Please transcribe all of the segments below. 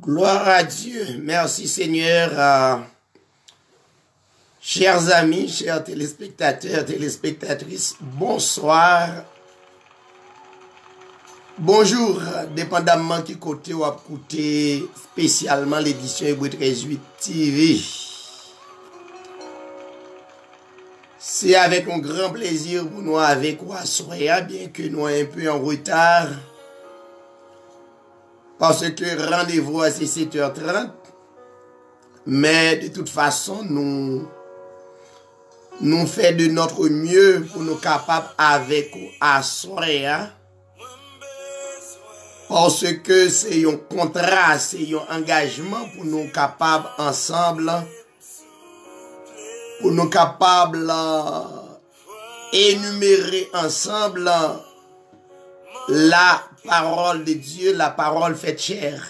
Gloire à Dieu. Merci Seigneur. Chers amis, chers téléspectateurs, téléspectatrices, bonsoir. Bonjour, dépendamment qui côté ou à côté, spécialement l'édition Hébreu 13.8 TV. C'est avec un grand plaisir pour nous avec Wassoya, bien que nous un peu en retard. Parce que rendez-vous à 7h30. Mais de toute façon, nous faisons de notre mieux pour nous capables avec Wassoya. Parce que c'est un contrat, c'est un engagement pour nous capables ensemble, pour nous capables énumérer ensemble la parole de Dieu, la parole faite chair.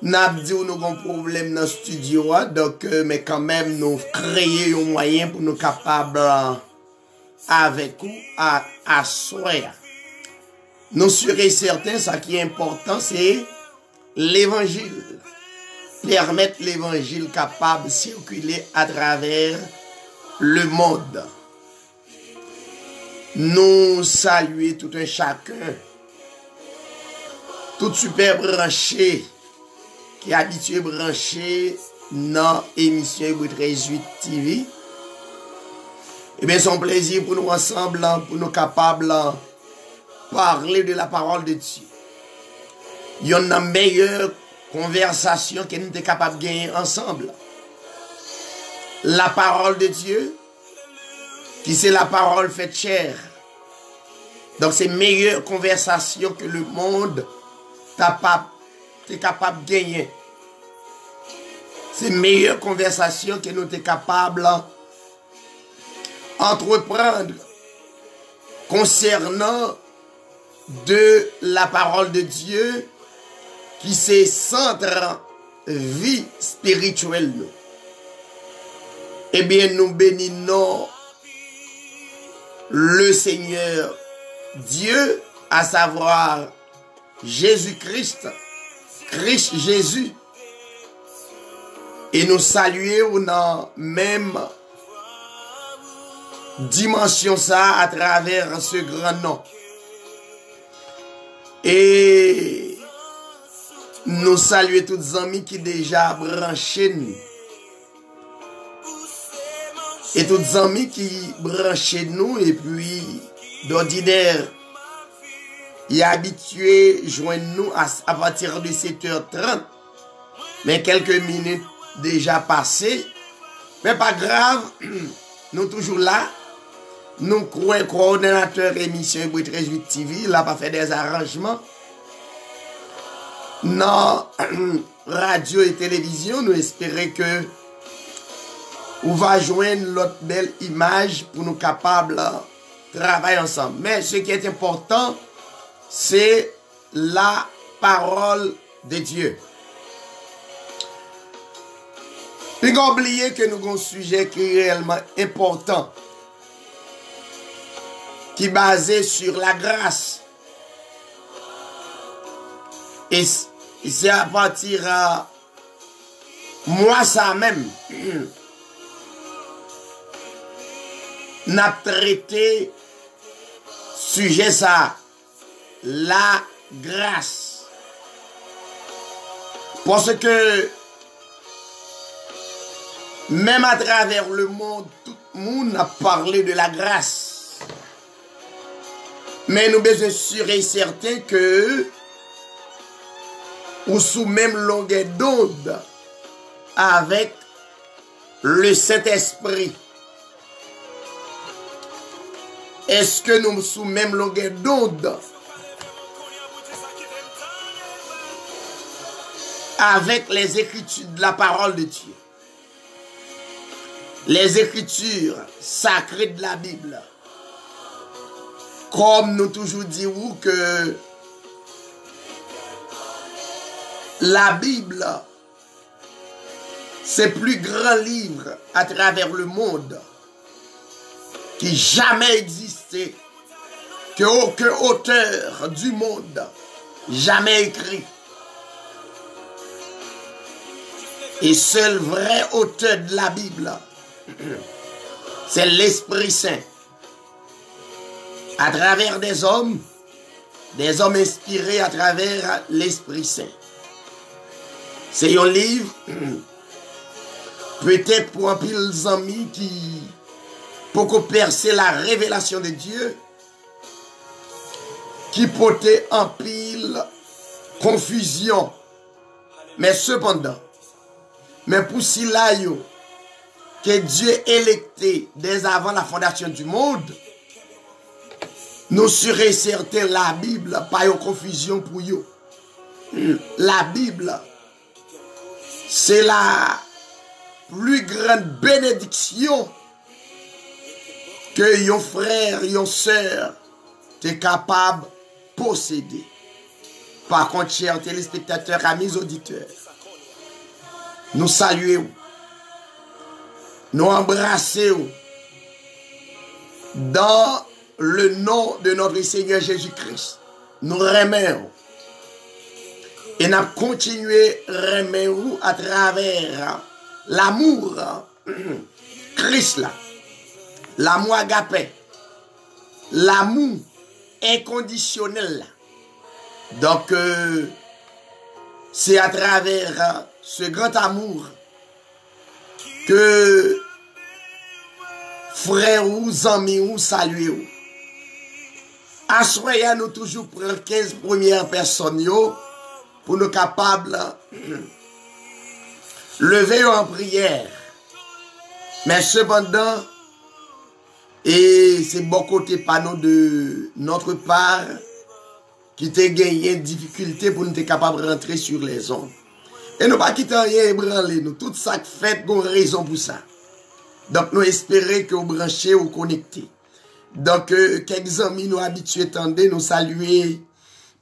Nous avons dit nous avons un problème dans le studio, donc, mais quand même nous créons un moyen pour nous capables avec vous à asseoir. Nous serons certains, ce qui est important, c'est l'évangile. Permettre l'évangile capable de circuler à travers le monde. Nous saluer tout un chacun, tout super branché, qui est habitué branché dans l'émission Hébreu 13.8 TV. Eh bien, c'est un plaisir pour nous ensemble, pour nous capables parler de la parole de Dieu. Il y a une meilleure conversation que nous sommes capables de gagner ensemble. La parole de Dieu, qui c'est la parole faite chair. Donc c'est une meilleure conversation que le monde est capable de gagner. C'est une meilleure conversation que nous sommes capables d'entreprendre concernant de la parole de Dieu qui c'est centre vie spirituelle. Eh bien, nous bénissons le Seigneur Dieu, à savoir Jésus-Christ, Christ Jésus, et nous saluons dans même dimension ça à travers ce grand nom. Et nous saluons tous les amis qui déjà branchés nous. Et tous les amis qui branchent nous et puis d'ordinaire, il est habitué à joindre nous à partir de 7h30. Mais quelques minutes déjà passées. Mais pas grave, nous toujours là. Nous croyons coordonnateur émission Hébreu 13.8 TV, il n'a pas fait des arrangements. Non, radio et télévision, nous espérons que on va joindre l'autre belle image pour nous capables de travailler ensemble. Mais ce qui est important, c'est la parole de Dieu. Puis n'oubliez que nous avons un sujet qui est réellement important, qui est basé sur la grâce. Et c'est à partir de moi ça même. N'a traité sujet ça, la grâce. Parce que même à travers le monde, tout le monde a parlé de la grâce. Mais nous sommes sûrs et certains que ou sous même longueur d'onde avec le Saint-Esprit. Est-ce que nous sous même longueur d'onde avec les écritures de la parole de Dieu? Les écritures sacrées de la Bible. Comme nous toujours disons que la Bible, c'est le plus grand livre à travers le monde qui jamais existé, qu'aucun auteur du monde jamais écrit. Et seul vrai auteur de la Bible, c'est l'Esprit Saint. À travers des hommes inspirés à travers l'Esprit Saint. C'est un livre, peut-être pour un pile d'amis qui, pour percer la révélation de Dieu, qui portait en pile confusion. Mais cependant, mais pour si là, que Dieu électé dès avant la fondation du monde, nous serons certains la Bible, pas une confusion pour vous. La Bible, c'est la plus grande bénédiction que yon frère, yon sœur, t'es capable de posséder. Par contre, chers téléspectateurs, amis auditeurs, nous saluons, nous embrassons dans le nom de notre Seigneur Jésus-Christ. Nous remercions et nous continuons à remercier à travers l'amour Christ là, l'amour agapé, l'amour inconditionnel là. Donc c'est à travers ce grand amour que frères ou amis ou saluez. Assoyez nous toujours pour les 15 premières personnes pour nous capables lever en prière. Mais cependant, et c'est bon côté panneau de notre part qui t'a gagné une difficulté pour nous être capable de rentrer sur les ondes. Et nous pas quitter rien ébranler nous. Tout ça fait qu'on a raison pour ça. Donc nous espérons que vous branchez ou connectez. Donc quelques amis nous habitués tendez, nous saluer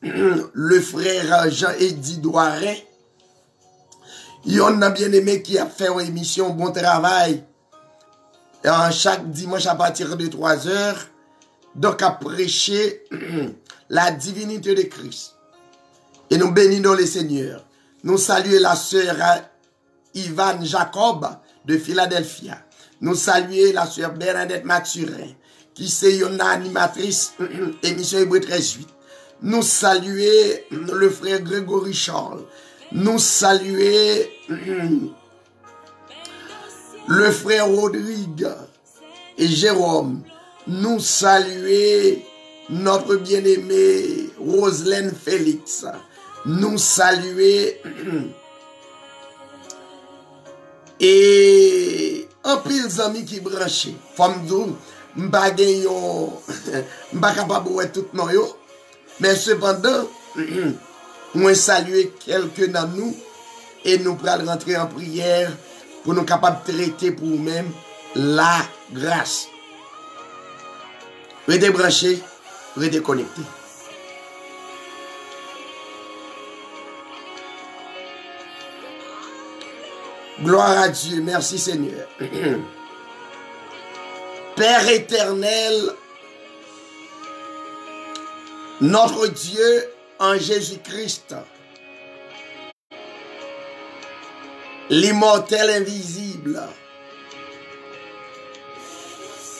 le frère Jean-Eddy Douarin. Il y en a bien aimé qui a fait une émission Bon Travail chaque dimanche à partir de 3 heures. Donc à prêcher la divinité de Christ. Et nous bénissons le Seigneur. Nous saluons la sœur Ivan Jacob de Philadelphia. Nous saluons la sœur Bernadette Mathurin, qui est une animatrice émission Hébreu 13.8. Nous saluons le frère Grégory Charles. Nous saluons le frère Rodrigue et Jérôme. Nous saluons notre bien-aimé Roselaine Félix. Nous saluons et un pile d'amis qui branchent. Femme d'où, m'pa capable de tout non yo. Mais cependant, moi saluer quelques dans nous et nous pourrons rentrer en prière pour nous capables de traiter pour nous-mêmes la grâce. Restez branchés, restez connectés. Gloire à Dieu, merci Seigneur. Père éternel, notre Dieu en Jésus-Christ, l'immortel invisible,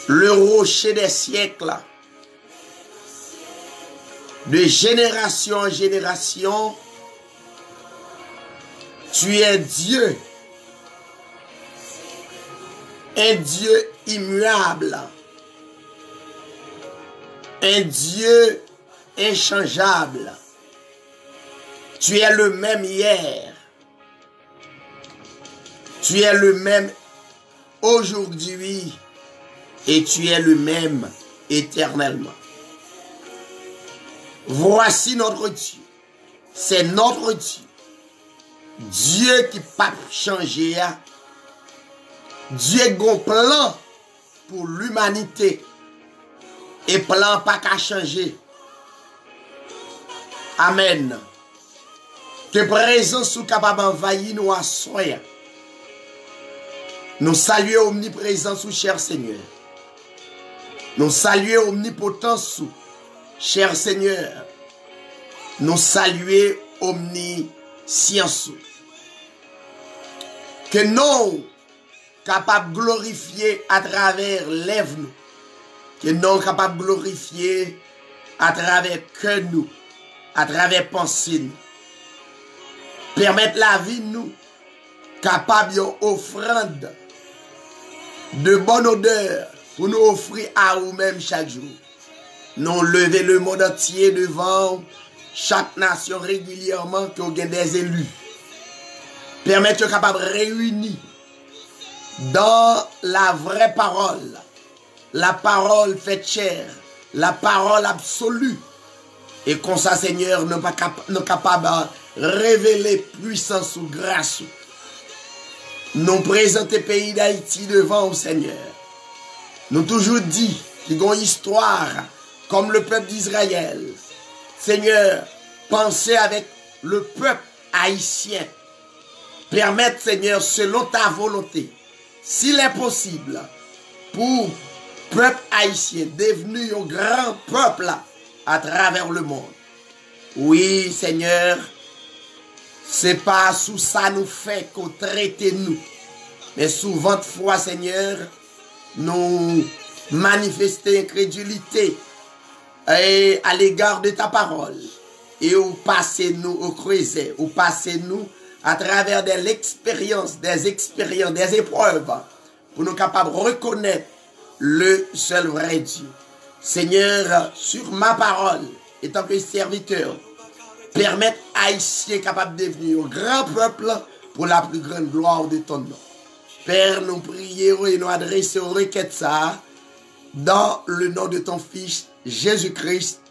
le rocher des siècles, de génération en génération, tu es Dieu, un Dieu immuable, un Dieu inchangeable. Tu es le même hier, tu es le même aujourd'hui et tu es le même éternellement. Voici notre Dieu, c'est notre Dieu, Dieu qui n'a pas changé. Dieu a un plan pour l'humanité et plan pas qu'à changer. Amen. Que présence soit capable d'envahir nous à soi. Nous saluons omniprésence sous cher Seigneur. Nous saluons omnipotence sous cher Seigneur. nous saluer omniscience. Que nous capables de glorifier à travers lèvres nous. Que nous capables de glorifier à travers cœur nous, à travers pensée nous. Permettre la vie nous capable d'offrande de bonne odeur pour nous offrir à nous-mêmes chaque jour. Nous lever le monde entier devant chaque nation régulièrement qui a des élus. Permettre capable de réunir dans la vraie parole, la parole faite chair, la parole absolue. Et comme ça, Seigneur, nous sommes capables de révéler puissance ou grâce. Nous présenter le pays d'Haïti devant au Seigneur. Nous toujours dit qu'il y a une histoire comme le peuple d'Israël. Seigneur, pensez avec le peuple haïtien. Permettre, Seigneur, selon ta volonté, s'il est possible, pour le peuple haïtien devenu un grand peuple à travers le monde. Oui, Seigneur, c'est pas sous ça nous fait qu'on traite nous. Mais souvent de fois, Seigneur, nous manifester incrédulité à l'égard de ta parole. Et où passez nous au creuset, où passez nous à travers des expériences, des épreuves, pour nous capables de reconnaître le seul vrai Dieu. Seigneur, sur ma parole, étant que serviteur, permettre Haïtiens capables de devenir un grand peuple pour la plus grande gloire de ton nom. Père, nous prions et nous adressons aux requêtes ça dans le nom de ton Fils, Jésus-Christ.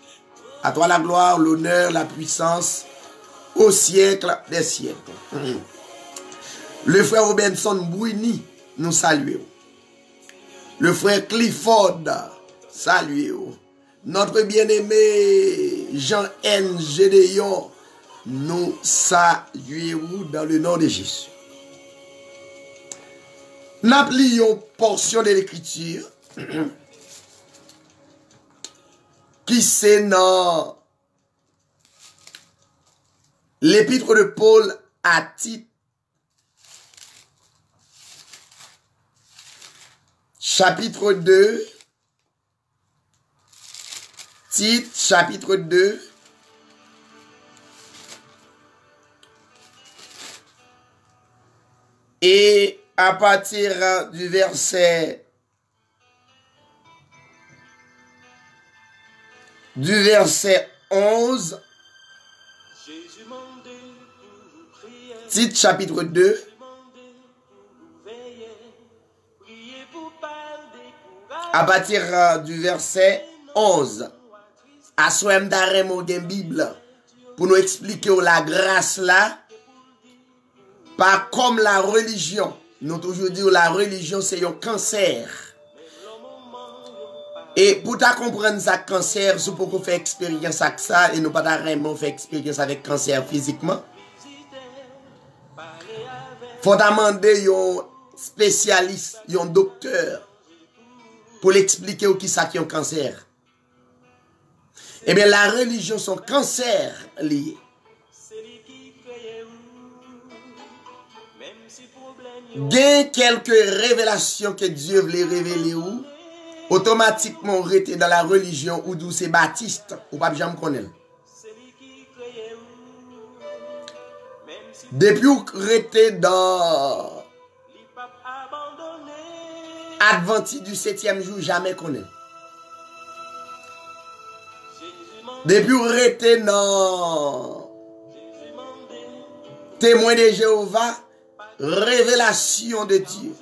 À toi la gloire, l'honneur, la puissance, au siècle des siècles. Le frère Robinson Bouini, nous saluons. Le frère Clifford, saluons. Notre bien-aimé Jean-N. Gédéon, nous saluons dans le nom de Jésus. Nous appelons portion de l'écriture qui c'est dans l'épître de Paul à Tite, chapitre 2, Tite, chapitre 2, et à partir du verset 11, Tite chapitre 2, à partir du verset 11, à soi d'arrêt gen Bible, pour nous expliquer la grâce là, pas comme la religion. Nous toujours dit la religion c'est un cancer. Et pour ta comprendre ça cancer, c'est pour qu'on fait expérience avec ça et nous pas vraiment faire expérience avec cancer physiquement. Faut demander un spécialiste, un docteur pour l'expliquer qui ça qui est un cancer. Eh bien la religion c'est un cancer lié. Il y a quelques révélations que Dieu voulait révéler ou automatiquement rester dans la religion ou d'où c'est baptiste ou pas jamais connaître. Depuis ou rester dans Adventiste du 7e jour jamais connaître. Depuis ou rester dans témoin de Jéhovah, révélation de Dieu.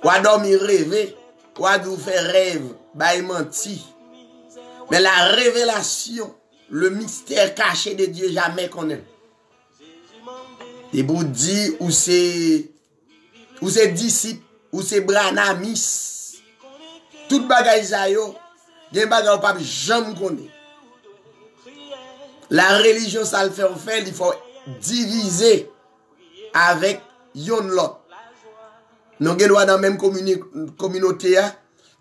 Ou à dormir rêver, ou à nous faire rêve, bah menti. Mais la révélation, le mystère caché de Dieu, jamais connaît. Et vous dire où c'est disciples, où c'est branamis, tout bagay sa yo, gen bagay ou pas jamais connaît. La religion, ça le fait, il faut diviser avec yon lot. Nous avons dans la même communauté,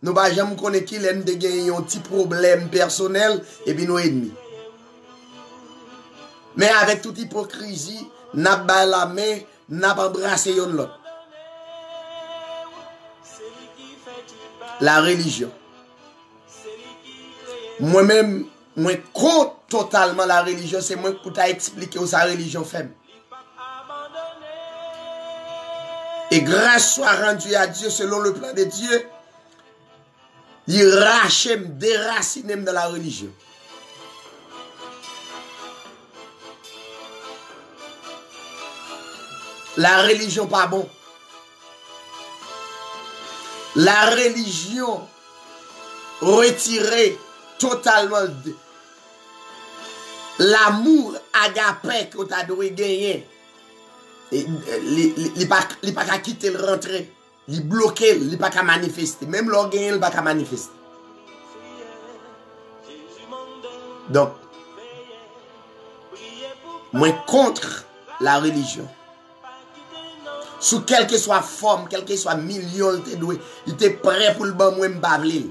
nous ne jamais connaître qui l'aime de gagner un petit problème personnel et puis nous ennemis. Mais avec toute hypocrisie, n'a pas la main, n'a pas embrassé l'autre. La religion. Moi-même, moi contre totalement la religion, c'est moi qui t'ai expliqué où sa religion fait. Et grâce soit rendue à Dieu selon le plan de Dieu, il rachète, déracine dans la religion. La religion pas bon. La religion retirée totalement l'amour agapé que tu as dû gagner. Il n'a pas qu'à quitter le rentrer. Il bloqué, il n'a pas qu'à manifester. Même l'on gagne, il n'a pas qu'à manifester. Donc, moi contre la religion. Sous quelle que soit forme, quelle que soit million, il était prêt pour le bon moi m'bavler.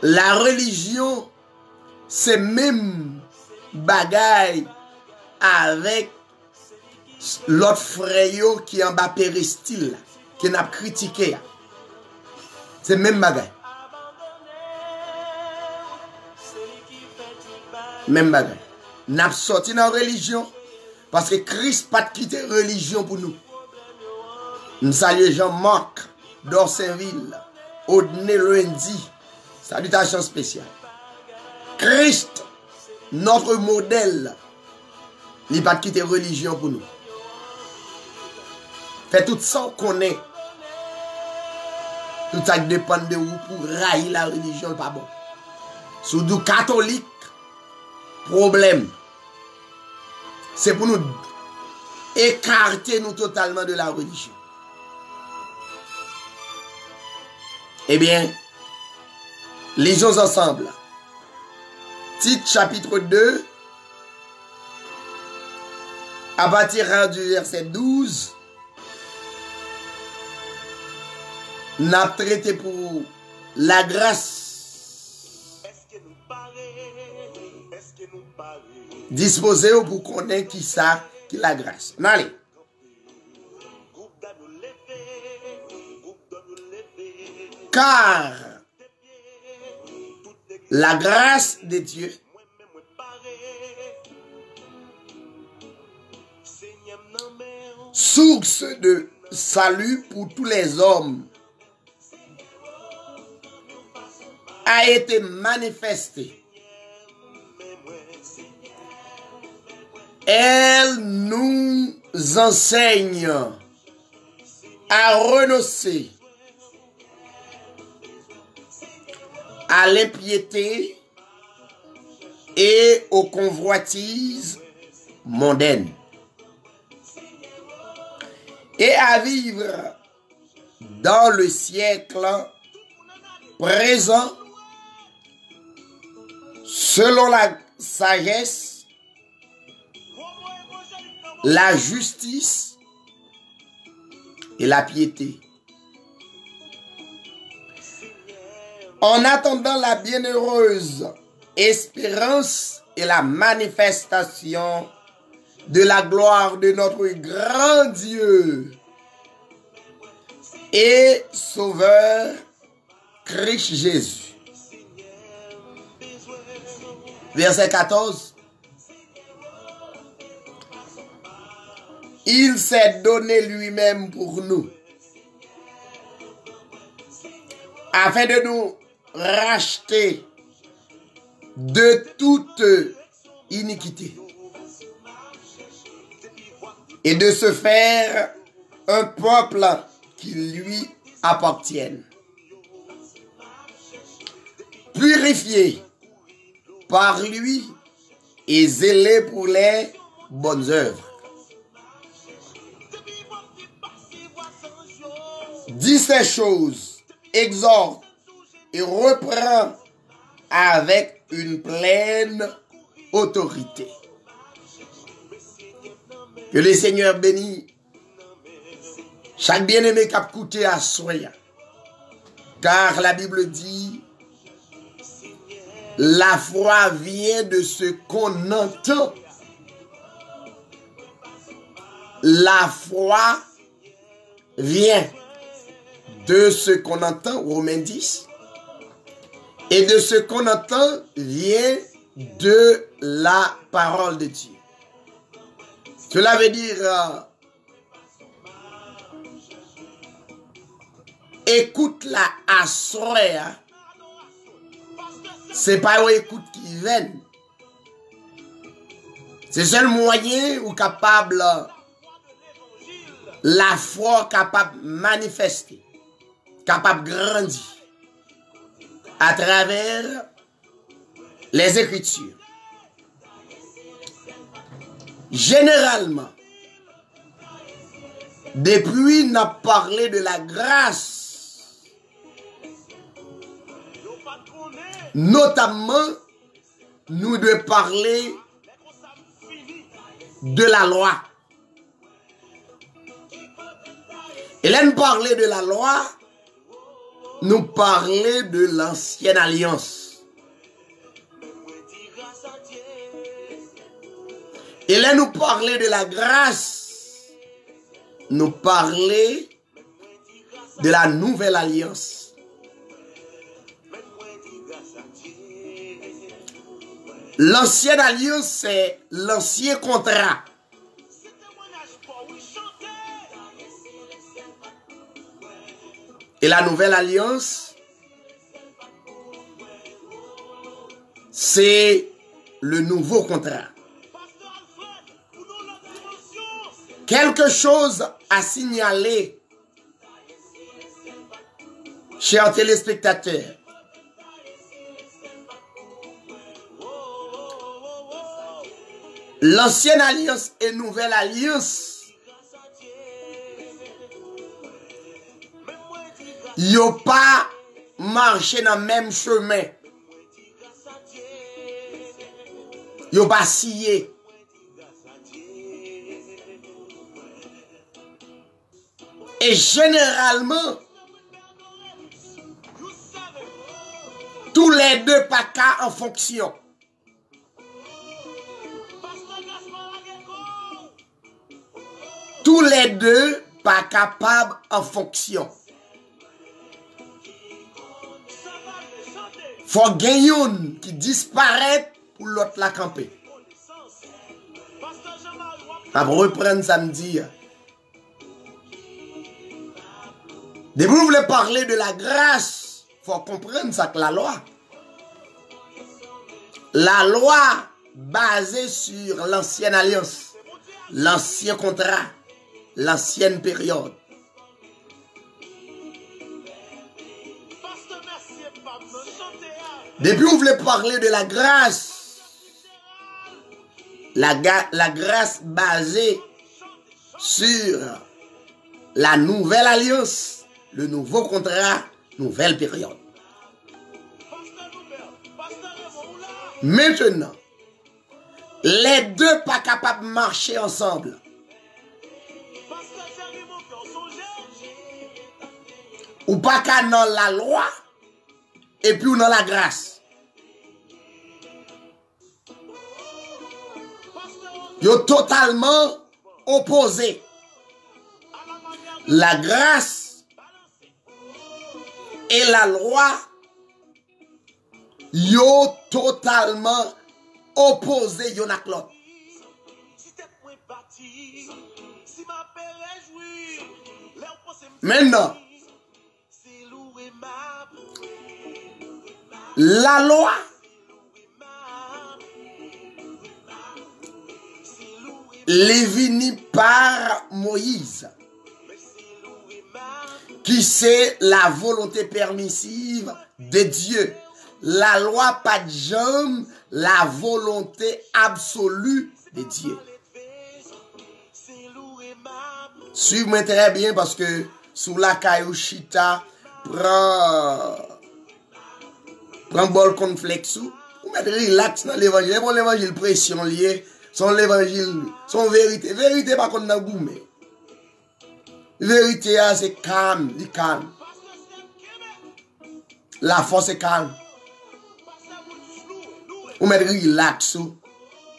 La religion, c'est même bagaille avec l'autre frère qui est en bas péristyle, qui n'a critiqué. C'est même bagaille. Même bagaille. N'a sorti dans la religion parce que Christ n'a pas quitté la religion pour nous. Nous saluons Jean-Marc d'Orsainville, Audney Lundi. Salutations spéciales. Christ, notre modèle, il n'a pas quitté la religion pour nous. Fait tout ça qu'on est. Tout ça dépend de vous pour railler la religion, pas bon. Sous du catholique, problème. C'est pour nous écarter nous totalement de la religion. Eh bien, lisons ensemble. Tite chapitre 2, à partir du verset 12, n'a traité pour la grâce. Disposé pour connaître qui ça, qui la grâce. Allez. Car la grâce de Dieu source de salut pour tous les hommes a été manifestée. Elle nous enseigne à renoncer à l'impiété et aux convoitises mondaines et à vivre dans le siècle présent selon la sagesse, la justice et la piété. En attendant la bienheureuse espérance et la manifestation de la gloire de notre grand Dieu et Sauveur Christ Jésus. Verset 14. Il s'est donné lui-même pour nous, afin de nous racheter de toute iniquité et de se faire un peuple qui lui appartienne, purifié par lui et zélé pour les bonnes œuvres. Dis ces choses, exhorte et reprend avec une pleine autorité. Que le Seigneur bénisse chaque bien-aimé qui a coûté à soi. Car la Bible dit, La foi vient de ce qu'on entend. La foi vient de ce qu'on entend, Romains 10. Et de ce qu'on entend vient de la parole de Dieu. Cela veut dire, écoute-la à soir. C'est pas une écoute qui vient. C'est le seul moyen ou capable, la foi capable de manifester, capable de grandir à travers les Écritures. Généralement, depuis nous avons parlé de la grâce, notamment, nous devons parler de la loi. Et là, nous parler de la loi, nous parler de l'ancienne alliance. Et là, nous parler de la grâce, nous parler de la nouvelle alliance. L'ancienne alliance, c'est l'ancien contrat. Et la nouvelle alliance, c'est le nouveau contrat. Quelque chose à signaler, chers téléspectateurs. L'ancienne alliance et nouvelle alliance, yo pas marché dans le même chemin. Yo pas scié. Et généralement, tous les deux pas qu'à en fonction. Tous les deux pas capables en fonction. Faut gagner une qui disparaît pour l'autre la camper. Après reprendre samedi. Depuis vous voulez parler de la grâce, faut comprendre ça que la loi. La loi basée sur l'ancienne alliance, l'ancien contrat, l'ancienne période. Depuis vous voulez parler de la grâce, la grâce basée sur la nouvelle alliance, le nouveau contrat, nouvelle période. Maintenant, les deux pas capables de marcher ensemble. Ou pas qu'à dans la loi et puis dans la grâce. Yo totalement opposés. La grâce et la loi, yo totalement opposés yon ak l'autre. Maintenant, la loi les vini par Moïse, qui c'est la volonté permissive de Dieu. La loi pas de jambe, la volonté absolue de Dieu. Suivez-moi très bien parce que sous la caillouchita, prends bol conflexe ou mettre relax dans l'évangile. Bon, l'évangile pression lié, son l'évangile, son vérité. Vérité pas qu'on a goumé. Vérité c'est calme, il calme. La force est calme. Ou mettre relax.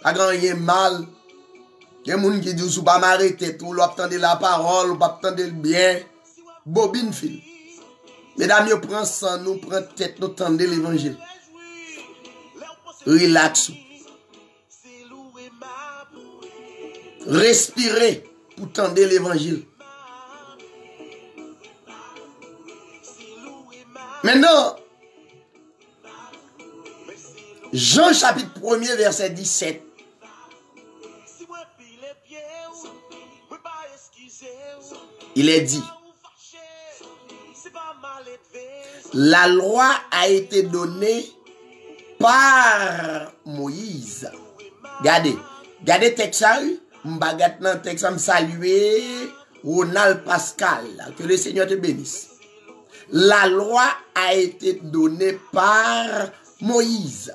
Pas grand rien mal. Il y a des gens qui disent ou pas m'arrêter tout, ou attendre la parole, ou pas attendre le bien. Bobine fil. Mesdames, vous prenez sang, nous prenons tête, nous tendez l'évangile. Relax. Respirez pour tendre l'évangile. Maintenant, Jean chapitre 1er verset 17. Il est dit, la loi a été donnée par Moïse. Regardez texte ça, m'bagat nan texte ça me saluer Ronald Pascal, que le Seigneur te bénisse. La loi a été donnée par Moïse.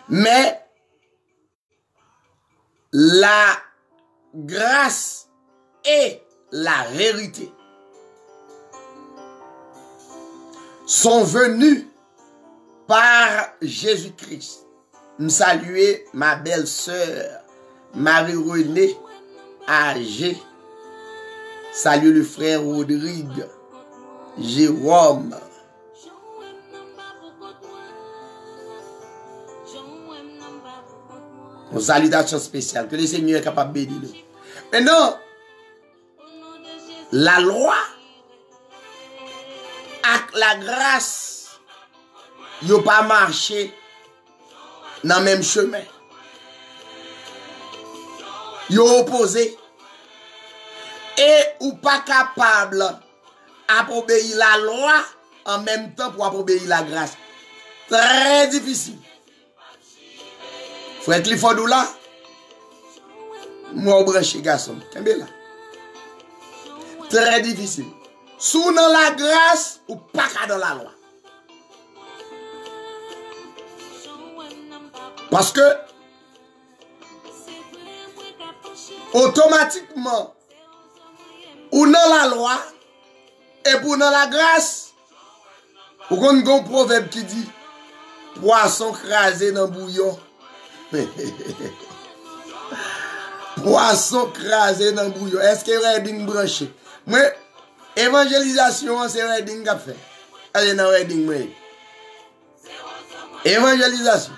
Mais la grâce et la vérité sont venus par Jésus-Christ. Me saluer ma belle-sœur Marie-Renée âgée. Salut le frère Rodrigue, Jérôme. Une salutation spéciale que le Seigneur est capable de bénir. Maintenant, la loi avec la grâce, n'ont pas marché dans le même chemin. Ils ont opposé. Et ou pas capable à obéir la loi en même temps pour obéir la grâce. Très difficile. Frère Clifford là, moi branché garçon, là. Très difficile. Sous dans la grâce ou pas dans la loi. Parce que automatiquement ou dans la loi et pour dans la grâce, vous connaissez un proverbe qui dit poisson crasé dans bouillon. Poisson crasé dans bouillon. Est-ce que Redding branché? Moi, évangélisation, c'est Redding qui a fait. Allez dans Redding, moi. Évangélisation.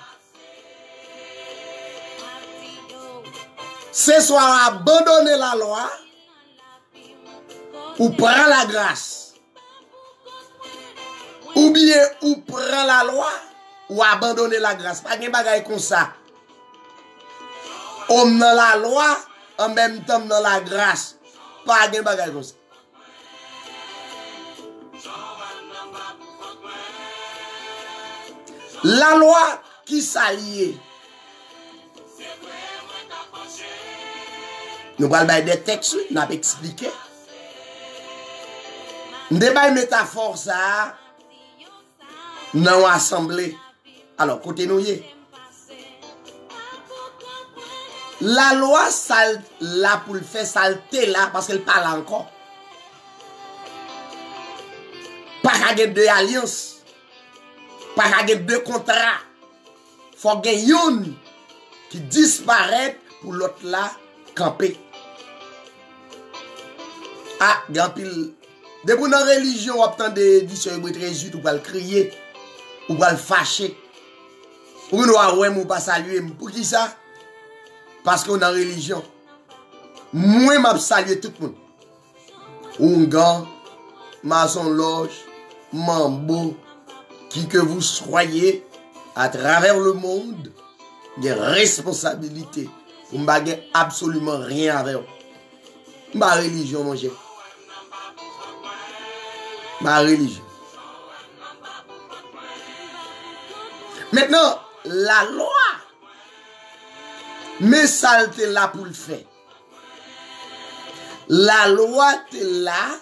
C'est soit abandonner la loi ou prendre la grâce. Ou bien ou prendre la loi ou abandonner la grâce. Pas de bagaille comme ça. On dans la loi en même temps dans la grâce. Pas de bagaille comme ça. La loi qui s'allie. Nous allons des textes, nous avons expliqué. Nous avons une métaphore ça dans l'assemblée. Alors, côté nous y est. La loi, ça là pour le faire salter là parce qu'elle parle encore. Pas qu'il y ait deux alliances. Pas qu'il y ait deux contrats. Il faut qu'il y ait une qui disparaît pour l'autre là camper. Ah, grand pile. Depuis dans la religion, on obtient des éditions hébreux 18, ou va le crier, ou va le fâcher. Ou nous avons pas saluer. Pour qui ça? Parce qu'on a religion. Moi, je salue tout le monde. Ungan, maçon loge, mambo, qui que vous soyez, à travers le monde, des responsabilités. Vous n'avez absolument rien avec vous. Ma religion, mon cher. Ma religion. Maintenant, la loi, mais ça t'es là pour le faire. La loi t'es là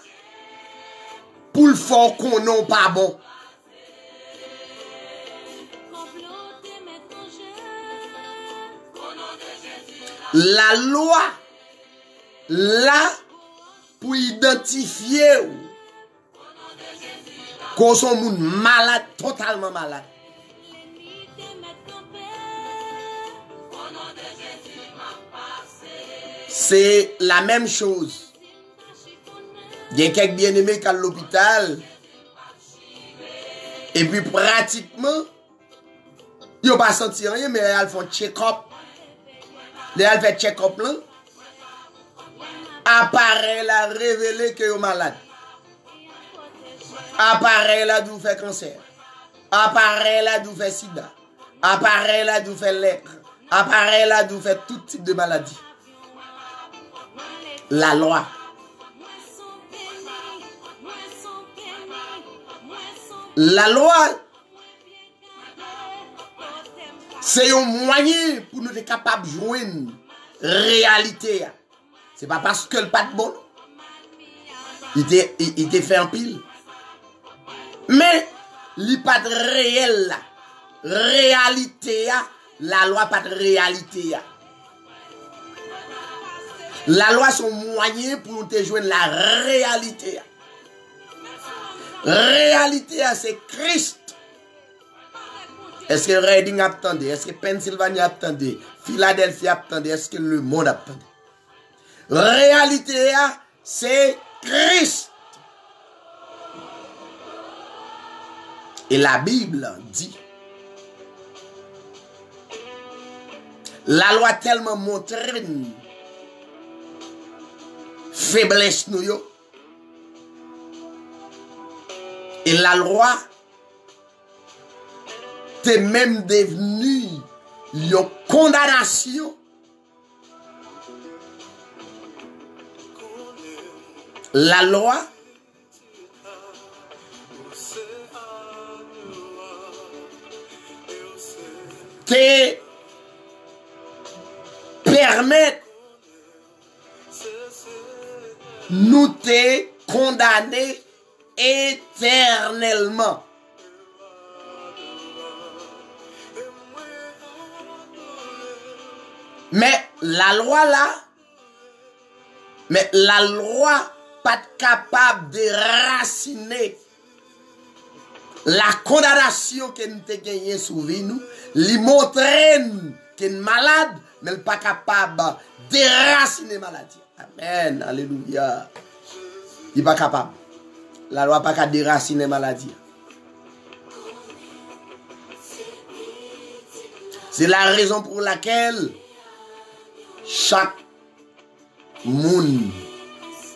pour le faire qu'on n'a pas bon. La loi là pour identifier Qu'on son monde malade, totalement malade. C'est la même chose. Il y a quelques bien-aimés qui sont à l'hôpital. Et puis pratiquement, ils n'ont pas senti rien, mais ils font check-up. Ils font check-up là. Appareil là révélé que vous malade. Appareil là d'où fait cancer. Appareil là d'où fait sida. Appareil là d'où fait lèpre. Appareil là d'où fait tout type de maladie. La loi. La loi, c'est un moyen pour nous être capables de joindre réalité. C'est pas parce que le pas de bon. Il te fait en pile. Mais, il pas de réel. Réalité, la loi pas de réalité. La loi sont moyen pour nous te joindre la réalité. Réalité, c'est Christ. Est-ce que Reading attendait? Est-ce que Pennsylvanie attendait? Philadelphie attendait? Est-ce que le monde attendait? Réalité, c'est Christ. Et la Bible dit, la loi tellement montré faiblesse nous yo. Et la loi t'es même devenu une condamnation. La loi te permet nous te condamner éternellement. Mais la loi pas capable de raciner la condamnation que nous avons gagnée sous vie nous, lui montrer qu'elle est malade, mais elle n'est pas capable de déraciner la maladie. Amen, alléluia. Il n'est pas capable. La loi n'est pas capable de déraciner la maladie. C'est la raison pour laquelle chaque monde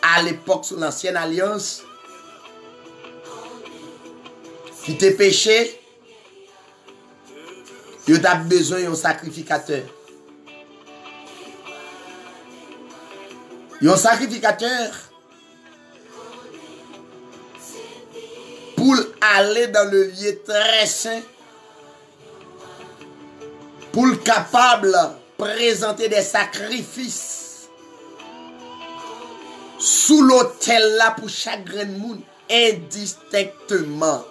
à l'époque sous l'ancienne alliance qui te péché, il a besoin d'un sacrificateur. Un sacrificateur pour aller dans le lieu très saint, pour le capable présenter des sacrifices sous l'autel là pour chaque grain de monde indistinctement.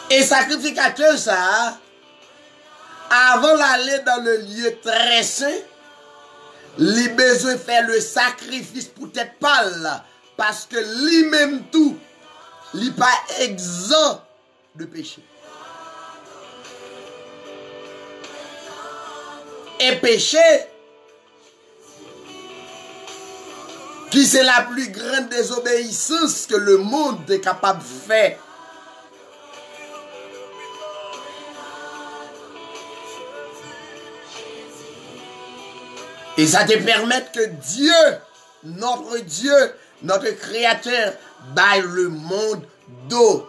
Et sacrificateur ça, avant d'aller dans le lieu très saint, il a besoin de faire le sacrifice pour être pâle, parce que lui-même tout, il n'est pas exempt de péché. Et péché, qui c'est la plus grande désobéissance que le monde est capable de faire. Et ça te permet que Dieu, notre Créateur, baille le monde d'eau.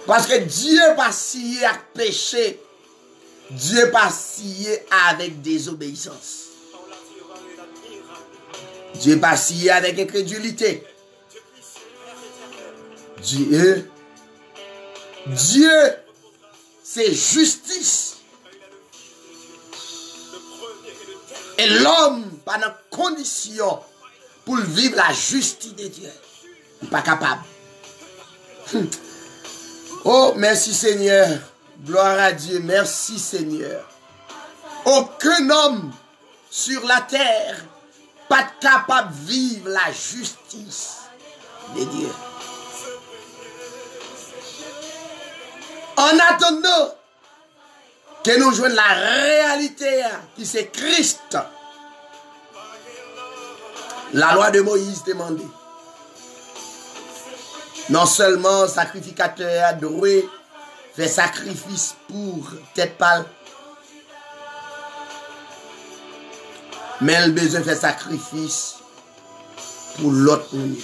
Parce que Dieu pas scié avec péché. Dieu pas scié avec désobéissance. Dieu pas scié avec incrédulité. Dieu, c'est justice. Et l'homme, pas dans condition pour vivre la justice de Dieu. Il n'est pas capable. Oh, merci Seigneur. Gloire à Dieu. Merci Seigneur. Aucun homme sur la terre, pas capable de vivre la justice de Dieu. En attendant que nous jouions la réalité qui c'est Christ, la loi de Moïse demandait. Non seulement sacrificateur a droit faire sacrifice pour tête pâle, mais il a besoin de faire sacrifice pour l'autre monde.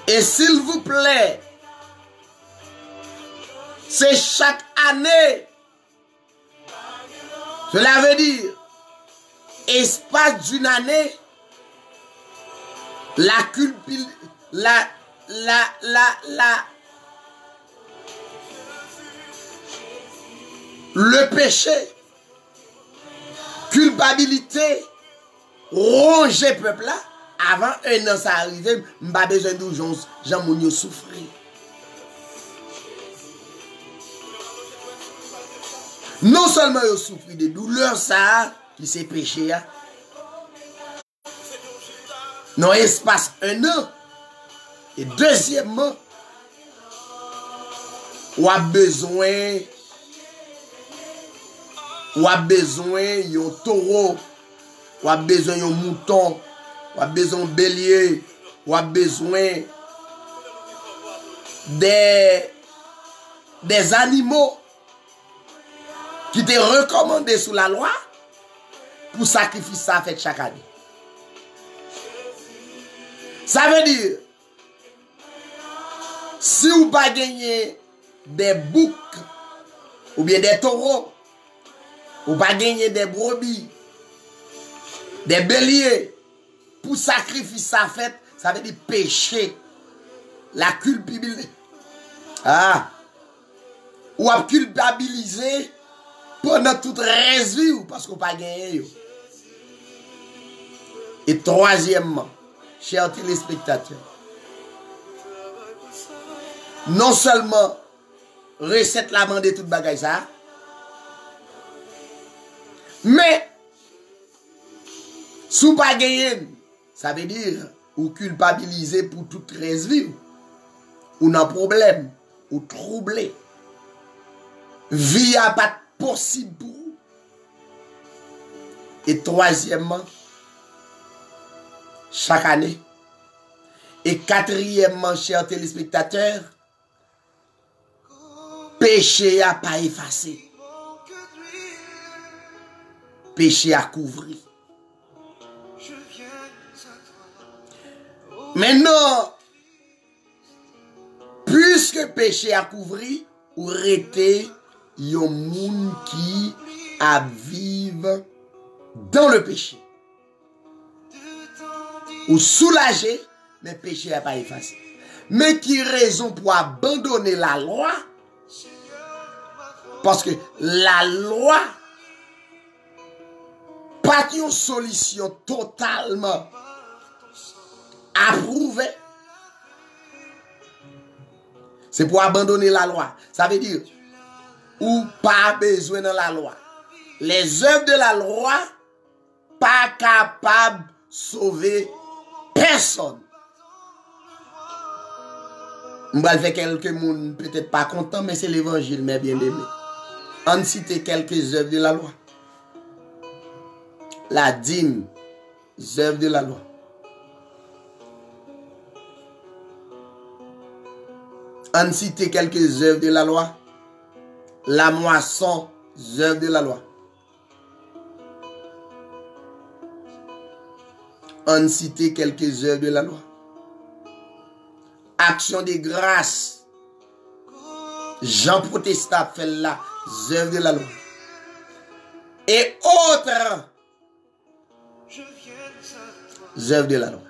Et s'il vous plaît, c'est chaque année. Cela veut dire, espace d'une année, le péché, culpabilité, ronger peuple là, avant un an ça arrive, m'pas besoin d'urgence, Jean Mounio souffrir. Non seulement ils souffrent de douleur ça, qui c'est péché, non espace un an. Et deuxièmement, on a besoin d'un taureau, on a besoin d'un mouton, on a besoin d'un bélier, on a besoin des animaux qui étaient recommandés sous la loi pour sacrifier ça fait chaque année. Ça veut dire, si vous pas gagné des boucs ou bien des taureaux, ou pas gagner des brebis, des béliers, pour sacrifier sa fête, ça veut dire péché, la culpabilité. Ou à culpabiliser pendant toute vie parce qu'on pas gagné. Et troisièmement, chers téléspectateurs, non seulement recette la mandé toute bagaille ça, mais sous pas gagné, ça veut dire ou culpabiliser pour toute vie, ou non problème, ou troublé. Vie a pas possible pour vous. Et troisièmement, chaque année. Et quatrièmement, chers téléspectateurs, péché à pas effacé. Péché à couvrir. Maintenant, puisque péché à couvrir, ou rete yon moun qui a vivre dans le péché. Ou soulagé, mais péché n'a pas effacé. Mais qui raison pour abandonner la loi? Parce que la loi, pas une solution totalement approuvée. C'est pour abandonner la loi. Ça veut dire, ou pas besoin de la loi. Les œuvres de la loi, pas capables de sauver personne. Je vais faire quelques monde peut-être pas content, mais c'est l'évangile, mais bien aimé. On cite quelques œuvres de la loi. La dîme, œuvres de la loi. On cite quelques œuvres de la loi. La moisson, œuvres de la loi. On cite quelques œuvres de la loi. Action de grâce. Jean Protestant fait la œuvre de la loi. Et autres œuvres de la loi.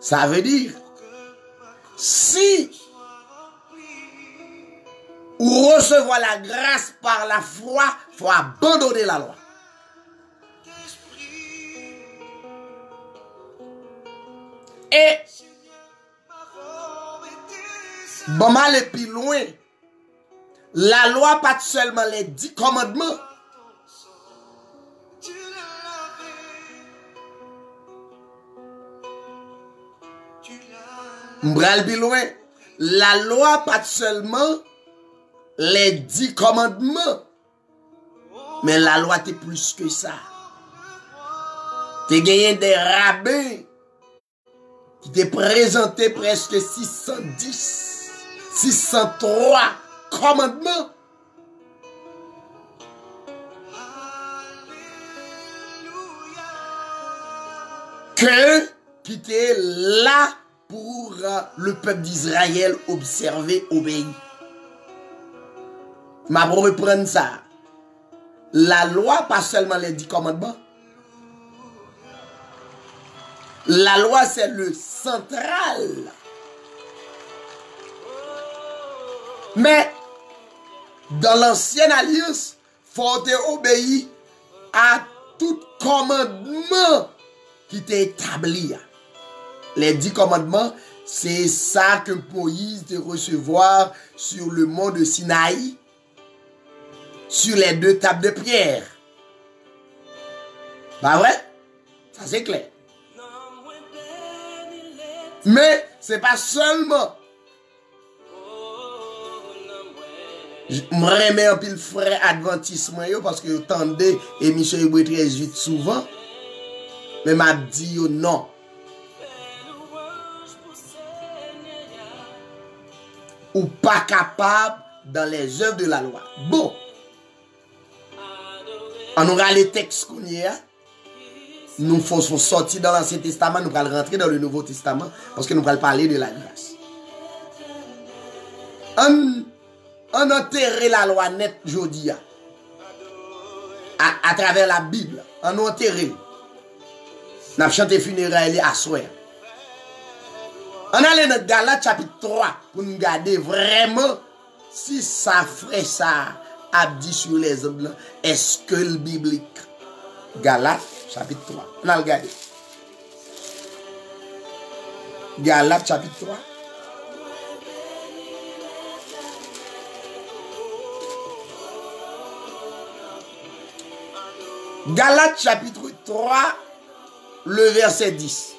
Ça veut dire, si ou recevoir la grâce par la foi, il faut abandonner la loi. Et bon mal et plus loin, la loi pas seulement les 10 commandements. M'bral plus loin. La loi pas seulement les 10 commandements. Mais la loi t'est plus que ça. T'es gagné des rabbins qui t'est présenté presque 610, 603 commandements. Que qui était là pour le peuple d'Israël observer, obéir. Ma pour reprendre ça. La loi, pas seulement les 10 commandements. La loi, c'est le central. Mais, dans l'ancienne alliance, il faut obéir à tout commandement qui t'est établi. Les 10 commandements, c'est ça que Moïse devait recevoir sur le mont de Sinaï, sur les 2 tables de pierre. Pas vrai? Ça c'est clair. Mais c'est pas seulement. Je me remets un pile frère adventisme parce que attendez émission Hébreu 13:8 souvent. Mais m'a dit non. Ou pas capable dans les œuvres de la loi. Bon. On aura les textes qu'on y a. Nous faisons sortir dans l'Ancien Testament, nous allons rentrer dans le Nouveau Testament parce que nous allons parler de la grâce. On enterre la loi nette aujourd'hui à travers la Bible. On enterre. On a chanté funérailles à soir. On allait dans Galates chapitre 3 pour nous garder vraiment si ça ferait ça a dit sur les hommes. Est-ce que le biblique? Galates chapitre 3. On a regardé. Galates chapitre 3. Galates chapitre 3, le verset 10.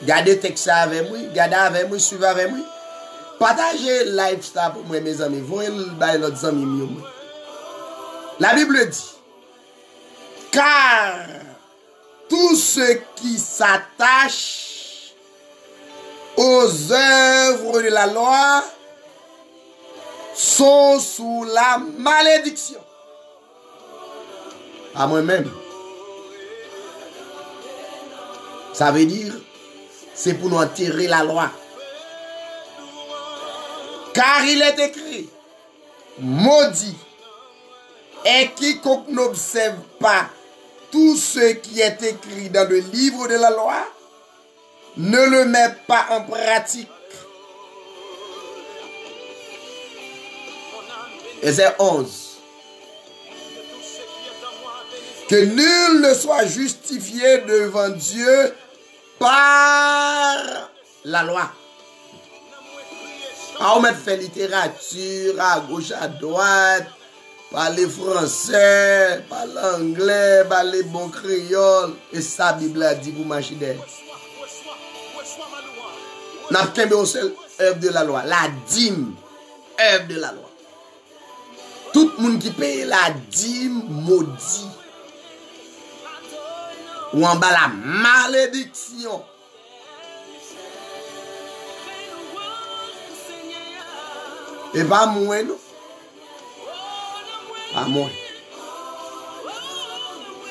Gardez texte avec moi, gardez avec moi, suivez avec moi. Partagez live ça pour moi, mes amis. Voyez l'autre amis mieux. La Bible dit, car tous ceux qui s'attachent aux œuvres de la loi sont sous la malédiction. À moi-même. Ça veut dire, c'est pour nous enterrer la loi. Car il est écrit, maudit, et quiconque n'observe pas tout ce qui est écrit dans le livre de la loi, ne le met pas en pratique. Verset 11. Que nul ne soit justifié devant Dieu par la loi. On met fait littérature à gauche, à droite, parler français, parler anglais, parler bon créole. Et ça, la Bible a dit pour marcher derrière. N'a pas qu'un seul œuvre de la loi. La dîme, œuvre de la loi. Tout le monde qui paye la dîme maudit. Ou en bas la malédiction. Et pas moi, non? Pas moi.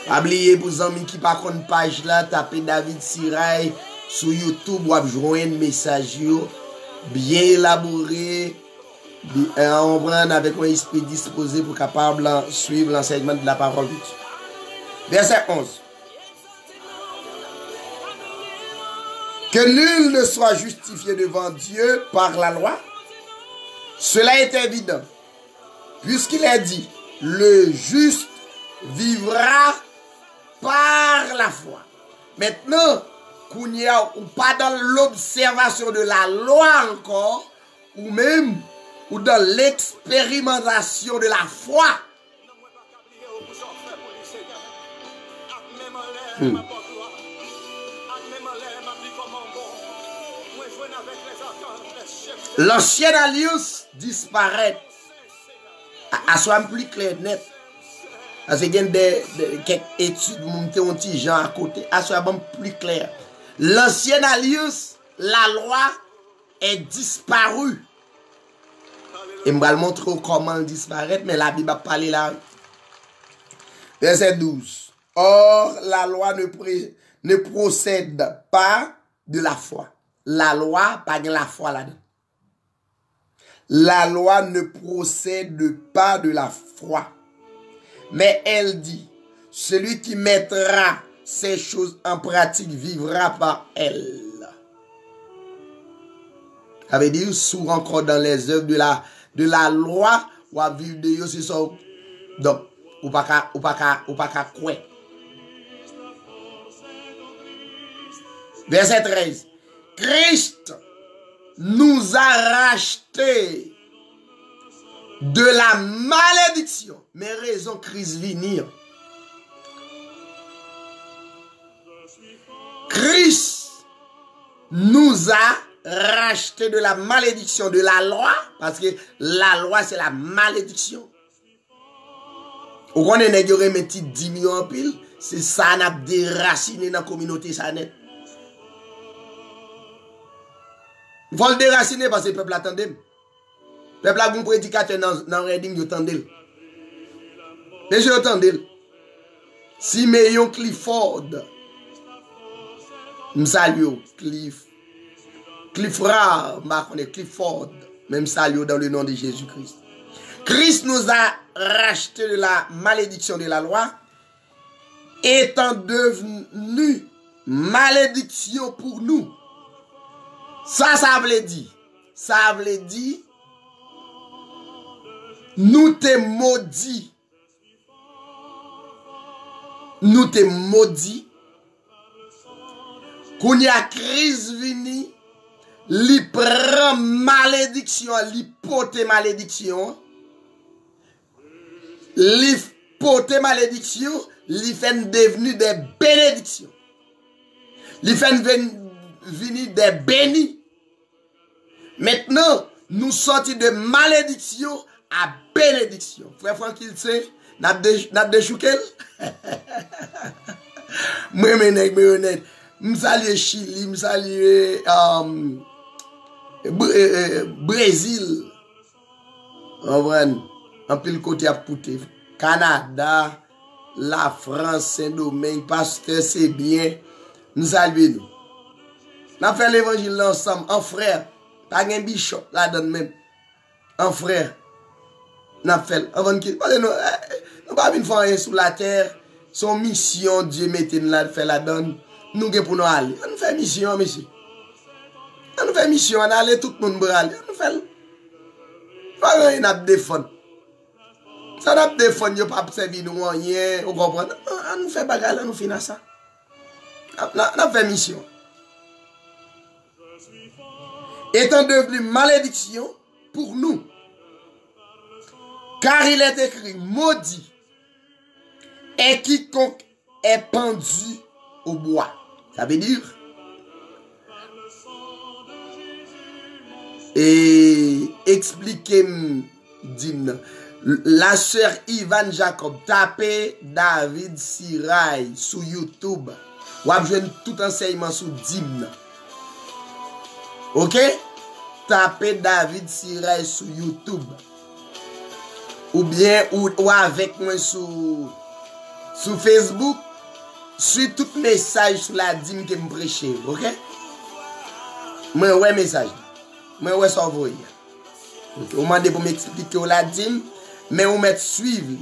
Pas oublier pour les amis qui pas connaissent page là, tapez David Sirail sur YouTube ou joindre message bien élaboré, on prend avec un esprit disposé pour capable suivre l'enseignement de la parole de Dieu. Verset 11. Que nul ne soit justifié devant Dieu par la loi. Cela est évident, puisqu'il est dit, le juste vivra par la foi. Maintenant, qu'on ou pas dans l'observation de la loi encore, ou même ou dans l'expérimentation de la foi. L'ancienne alliance disparaît. À soit plus clair net. Parce qu'il y a quelques études qui ont dit gens à côté. À soit plus clair. L'ancienne alliance, la loi est disparue. Et je vais vous montrer comment elle disparaît, mais la Bible a parlé là. Verset 12. Or, la loi ne procède pas de la foi. La loi, pas de la foi là-dedans. La loi ne procède pas de la foi. Mais elle dit, celui qui mettra ces choses en pratique vivra par elle. Ça veut dire, sous encore dans les œuvres de la loi, ou à vivre de yo, c'est ça. Donc, ou pas qu'à quoi. Verset 13. Christ nous a rachetés de la malédiction. Mais raison Christ venir. Christ nous a rachetés de la malédiction de la loi. Parce que la loi c'est la malédiction. Ou qu'on est négocié mes petits 10 millions en pile. C'est ça n'a déraciné dans la communauté ça net. Il faut le déraciner parce que le peuple attendait. Le peuple a un prédicateur dans Reading, il attendait. Déjà, il attendait. Si Mayon Clifford, je salue Clifford, même salue dans le nom de Jésus-Christ. Christ nous a racheté de la malédiction de la loi, étant devenu malédiction pour nous. Ça veut dire. Ça veut dire. Nous te maudits. Nous te maudits. Quand il y a crise vini, li prend malédiction, li pote malédiction. Li pote malédiction, li fait devenu des bénédictions. Li fait venir des bénis. Maintenant, nous sortons de malédiction à bénédiction. Frère Franck, il sait, n'a de choukel. Moi, honnête. Je salue Chili, je salue Brésil. En pile côté à Pouté. Canada, la France, Saint-Domingue, pasteur, c'est bien. Nous saluons nous. Nous avons fait l'évangile ensemble, en frère. Pas un bishop là-dedans même. En frère. Nous avons fait. Avant qu'il. Parce que nous ne pas venir faire sur la terre. Son mission, Dieu mettait nous là, fait la donne. Nous avons pour nous aller. On fait mission, monsieur. On fait mission, on allait tout le monde pour aller. On fait. Pas rien à défendre. Ça n'a pas défendre, il n'y a pas servir nous rien. Vous comprenez? On fait bagarre, on finit ça. On fait mission. Étant devenu malédiction pour nous. Car il est écrit, maudit et quiconque est pendu au bois. Ça veut dire, et expliquez-moi, dis-moi, la sœur Ivan Jacob, tapez David Sirail sur YouTube. Ou avez tout enseignement sur Dimna. Ok? Tapez David Sirail sur YouTube. Ou bien, ou avec moi sur Facebook. Suis tout message sur la dîme que je prêche. Ok? Moi, ouais, message. Moi, ouais, ça va. Vous demandez pour m'expliquer la dîme, mais vous mettez suivre.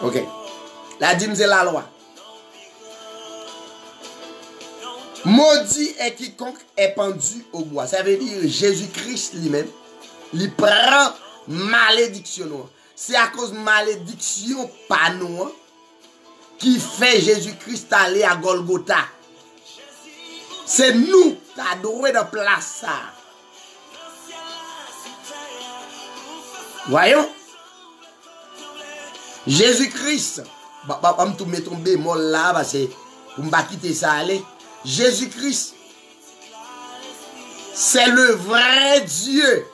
Ok? La dîme, c'est la loi. Maudit est quiconque est pendu au bois. Ça veut dire Jésus-Christ lui-même, il prend malédiction. C'est à cause de malédiction pas nous qui fait Jésus-Christ aller à Golgotha. C'est nous qui avons droit de place ça. Voyons. Jésus-Christ. Je vais mettre un bémol là parce que pour ne pas quitter ça aller. Jésus-Christ, c'est le vrai Dieu.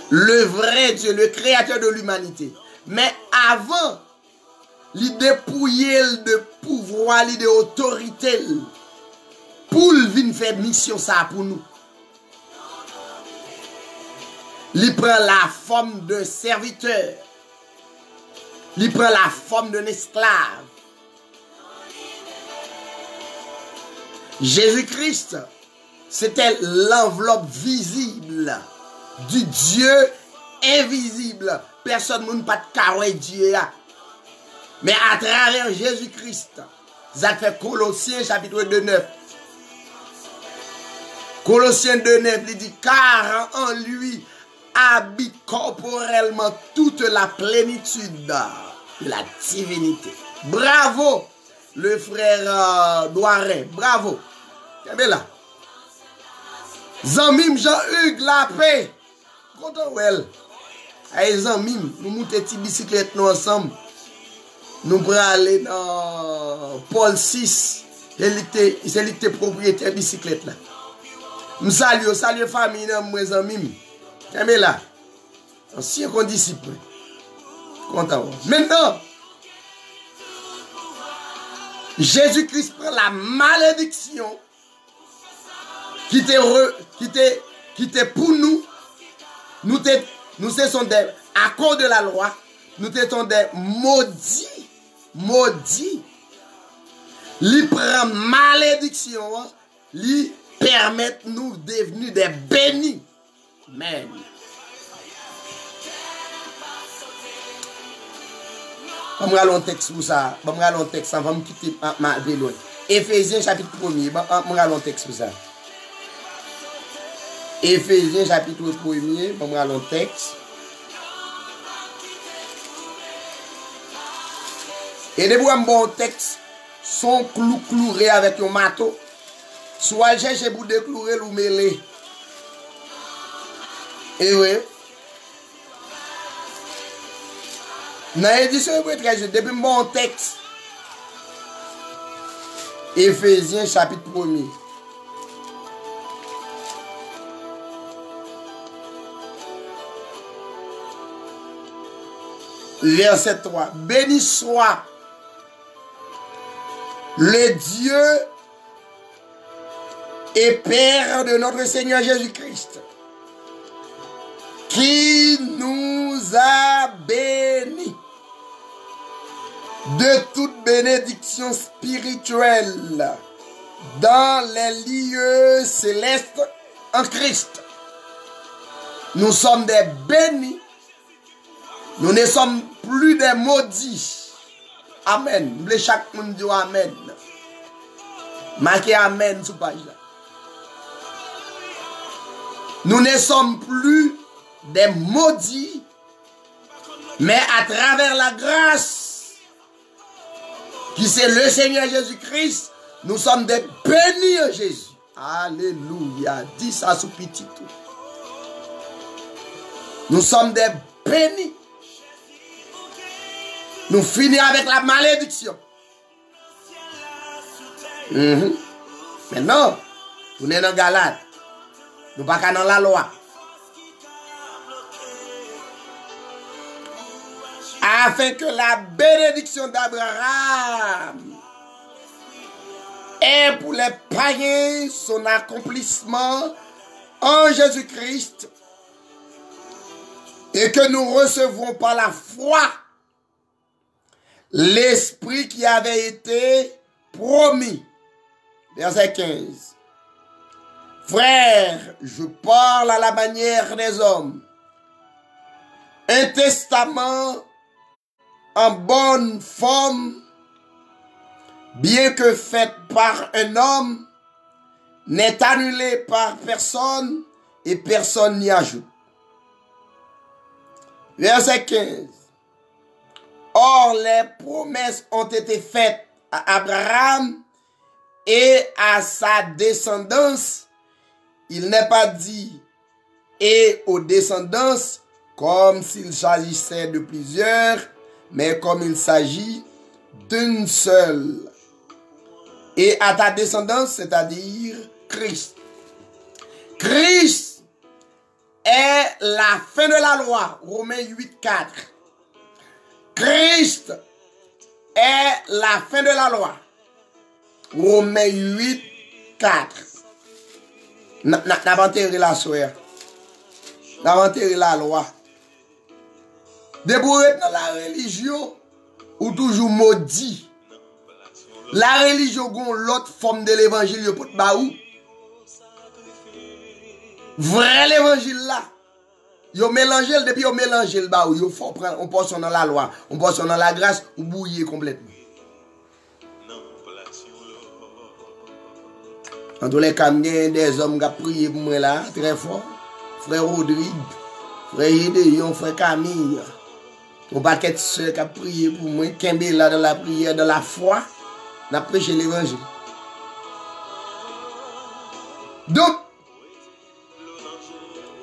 Le vrai Dieu, le créateur de l'humanité. Mais avant, il dépouillait de pouvoir, de autorité pour venir faire mission ça pour nous. Il prend la forme d'un serviteur. Il prend la forme d'un esclave. Jésus-Christ, c'était l'enveloppe visible du Dieu invisible. Personne ne peut pas carrer Dieu. Mais à travers Jésus-Christ, ça fait Colossiens chapitre 2, 9. Colossiens 2, 9, il dit, car en lui habite corporellement toute la plénitude de la divinité. Bravo, le frère Douarin, bravo. C'est là. Zanmim Jean-Hugues la paix. Content well. Aïe Zanmim, nous montons une petite bicyclette nous ensemble. Nous pourrons aller dans Paul 6. C'est lui qui est propriétaire de bicyclette là. Je salue famille, moi Zanmim. C'est là. Ancien qu'on disciple. Content. Maintenant, Jésus-Christ prend la malédiction qui était pour nous. Nous sommes des, à cause de la loi, nous sommes des maudits. Lui prend malédiction, lui permet nous devenir des bénis. Amen. On va lire un texte pour ça. On va lire un texte, on va me quitter ma vélo. Éphésiens chapitre 1er, on va lire un texte pour ça. Éphésiens chapitre 1er, on va lire un texte. Et de vous un bon texte, son clouré avec un marteau, soit chercher pour déclourer ou mêler. Et oui. Dans l'édition hébraïque, depuis mon texte, Éphésiens chapitre 1er. Verset 3. Béni soit le Dieu et Père de notre Seigneur Jésus-Christ, qui nous a bénis de toute bénédiction spirituelle dans les lieux célestes en Christ. Nous sommes des bénis. Nous ne sommes plus des maudits. Amen. Chaque monde dit Amen. Marquez Amen sur page là. Nous ne sommes plus des maudits, mais à travers la grâce qui c'est le Seigneur Jésus-Christ, nous sommes des bénis en Jésus. Alléluia. Dis ça sous petit tout. Nous sommes des bénis. Nous finissons avec la malédiction. Maintenant, nous sommes dans Galate. Nous ne sommes pas dans la loi. Afin que la bénédiction d'Abraham ait pour les païens son accomplissement en Jésus-Christ et que nous recevons par la foi l'esprit qui avait été promis. Verset 15. Frères, je parle à la manière des hommes. Un testament en bonne forme, bien que fait par un homme, n'est annulé par personne et personne n'y ajoute. Verset 15. Or, les promesses ont été faites à Abraham et à sa descendance. Il n'est pas dit et aux descendances, comme s'il s'agissait de plusieurs, mais comme il s'agit d'une seule. Et à ta descendance, c'est-à-dire Christ. Christ est la fin de la loi. Romains 8, 4. Christ est la fin de la loi. Romains 8, 4. N'a pas enterré la soeur. N'a pas enterré la loi. Debout dans la religion, ou toujours maudit. La religion gon l'autre forme de l'évangile yo pot ba ou. Vrai l'évangile là. Yo mélange depuis yo mélange le ba ou yo faut prendre on passe dans la loi, on passe dans la grâce ou bouiller complètement. En tous les cas, des hommes qui ont prié pour moi là, très fort. Frère Rodrigue, frère Yédéon, frère Camille. On paquet de ceux qui ont prié pour moi, qui sont là dans la prière, dans la foi, n'a prêché l'évangile. Donc,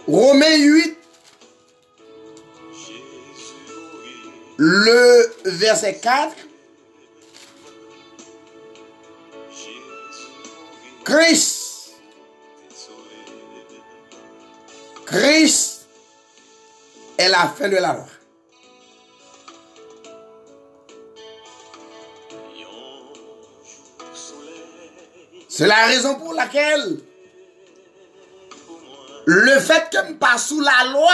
Romains 8, le verset 4. Christ est la fin de la loi. C'est la raison pour laquelle le fait que je passe sous la loi,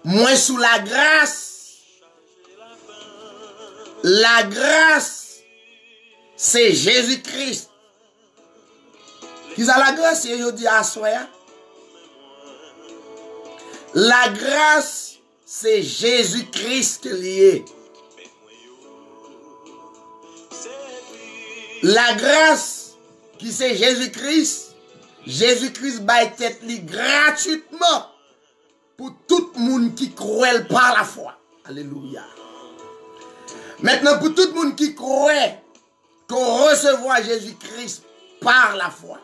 moi sous la grâce, c'est Jésus-Christ. Qui a la grâce, et je dis à soi. La grâce, c'est Jésus-Christ qui est. La grâce, qui c'est Jésus-Christ, Jésus-Christ baille tête li gratuitement pour tout le monde qui croit par la foi. Alléluia. Maintenant, pour tout le monde qui croit qu'on recevra Jésus-Christ par la foi.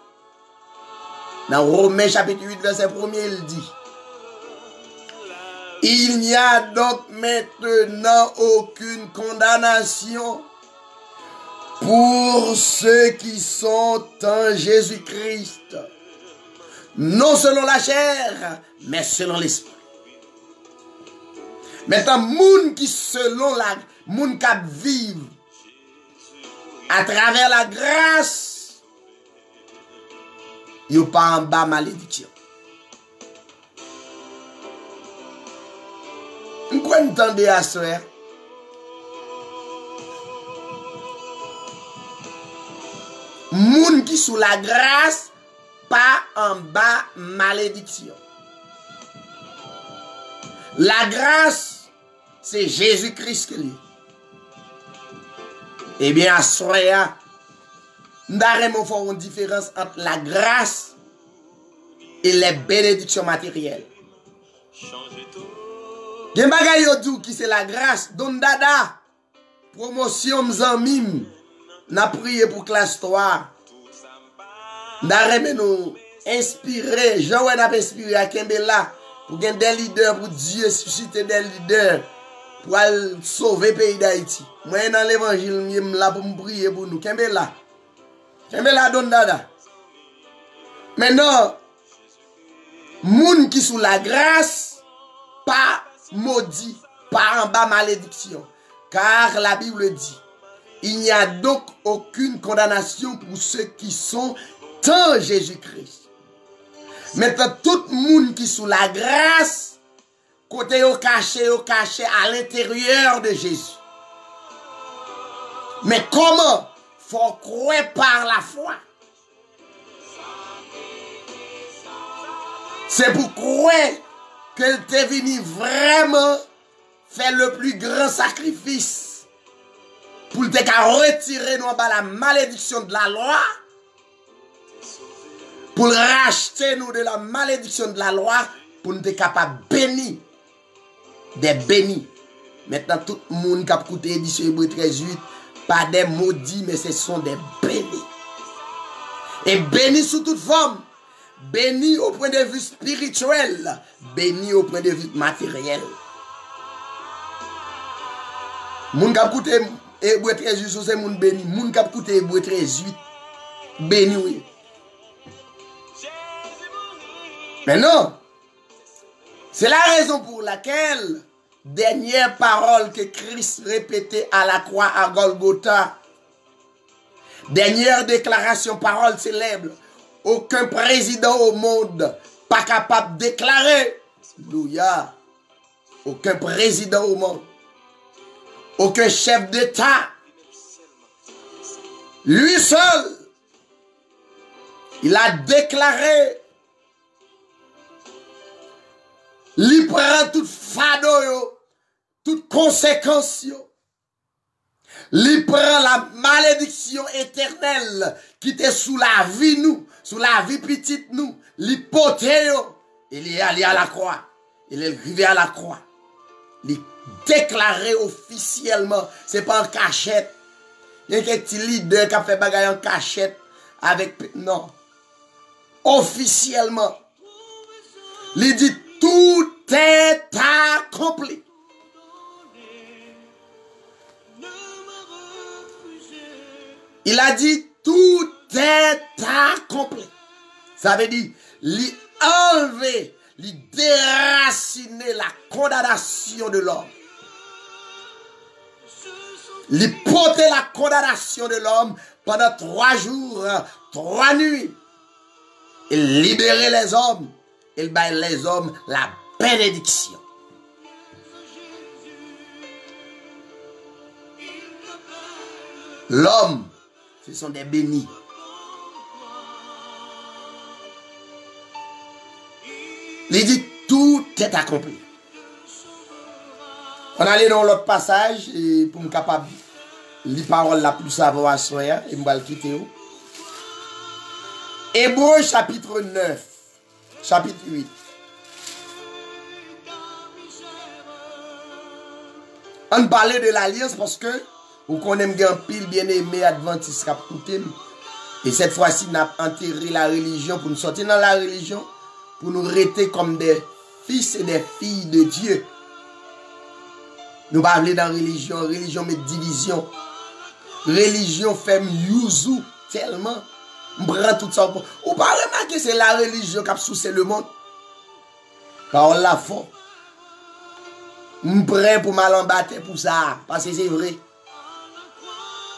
Dans Romains chapitre 8, verset 1er, il dit: il n'y a donc maintenant aucune condamnation pour ceux qui sont en Jésus-Christ. Non selon la chair, mais selon l'esprit. Maintenant, moun qui selon la moun qui vivent à travers la grâce, yo pas en bas malédiction. Vous entendez à soi? Moun qui sous la grâce, pas en bas malédiction. La grâce, c'est Jésus-Christ qui est. Eh bien, à soi, nous avons fait une différence entre la grâce et les bénédictions matérielles. Gen bagay yo dou qui c'est la grâce, don dada, promotion m'zamim, n'a prié pour classe 3. N'arrête nous inspirer, Jean n'a inspiré à Kembela pour gagner des leaders, pour Dieu susciter des leaders pour sauver le pays d'Haïti. Moi dans l'évangile, je suis là pour me prier pour nous. Kembela don dada. Maintenant, moun qui sous la grâce, pas maudit, pas en bas malédiction. Car la Bible dit, il n'y a donc aucune condamnation pour ceux qui sont en Jésus-Christ. Maintenant, tout le monde qui sous la grâce, côté au caché à l'intérieur de Jésus. Mais comment? Faut croire par la foi. C'est pour croire qu'elle t'est venue vraiment faire le plus grand sacrifice pour te retirer nous la malédiction de la loi, pour racheter nous de la malédiction de la loi, pour nous être capables de bénir, des bénis. Maintenant, tout le monde qui a écouté l'édition Hébreux 13:8, pas des maudits, mais ce sont des bénis. Et béni sous toute forme. Béni au point de vue spirituel. Béni au point de vue matériel. Moun kap koute Hébreux 13:8, c'est moun béni. Moun kap koute Hébreux 13:8. Béni oui. Mais non. C'est la raison pour laquelle dernière parole que Christ répétait à la croix à Golgotha. Dernière déclaration, parole célèbre. Aucun président au monde pas capable de déclarer. Alléluia. Aucun président au monde. Aucun chef d'État. Lui seul. Il a déclaré. Il prend toute fado, toute conséquence. Il prend la malédiction éternelle qui était sous la vie nous, sous la vie petite nous. Il porte. Il est allé à la croix. Il est arrivé à la croix. Il déclaré officiellement. C'est pas en cachette. Il y a un petit leader qui a fait bagaille en cachette avec. Non. Officiellement. Il dit tout est accompli. Il a dit tout est accompli. Ça veut dire, lui enlever, lui déraciner la condamnation de l'homme. Lui porter la condamnation de l'homme pendant 3 jours, 3 nuits. Il libérer les hommes. Il baille les hommes la bénédiction. L'homme, ce sont des bénis. Il dit tout est accompli. On allait dans l'autre passage et pour me capable les paroles la plus savoir soya et me va le quitter. Hébreux chapitre 9, chapitre 8. On parlait de l'alliance parce que vous connaissez un pile bien-aimé adventiste qui a coûté. Et cette fois-ci, on a enterré la religion pour nous sortir dans la religion, pour nous rester comme des fils et des filles de Dieu. Nous parlons dans la religion, religion met division. Religion fait yuzu tellement. On prend tout ça. Ou pas remarquer c'est la religion qui a soucié le monde. Par la foi. On prêt pour mal en battre pour ça. Parce que c'est vrai.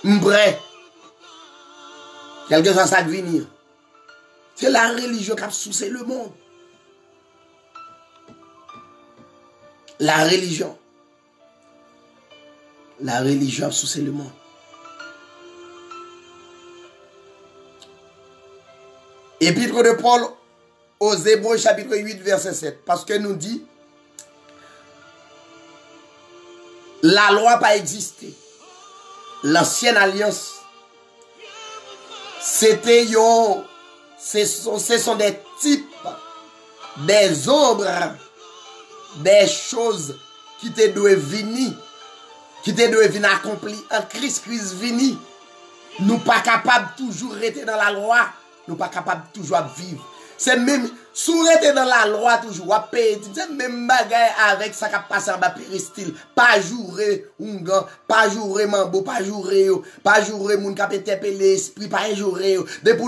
On prêt. Quelque chose ça de venir. C'est la religion qui a soucié le monde. La religion. La religion a soucié le monde. Épître de Paul aux Hébreux chapitre 8 verset 7. Parce que nous dit la loi n'a pas existé. L'ancienne alliance c'était ce sont des types, des ombres, des choses qui te doivent venir, qui te doivent venir accomplir en Christ vini. Nous pas capables toujours rester dans la loi. Nous pas capables toujours vivre. C'est même, si vous restez dans la loi toujours, à payer, c'est même bagaille avec ça qui passe en bas péristyle. Pas jouer ungan, pas jouer mambo, pas jouer moun qui a interpellé l'esprit, pas jouer. Depuis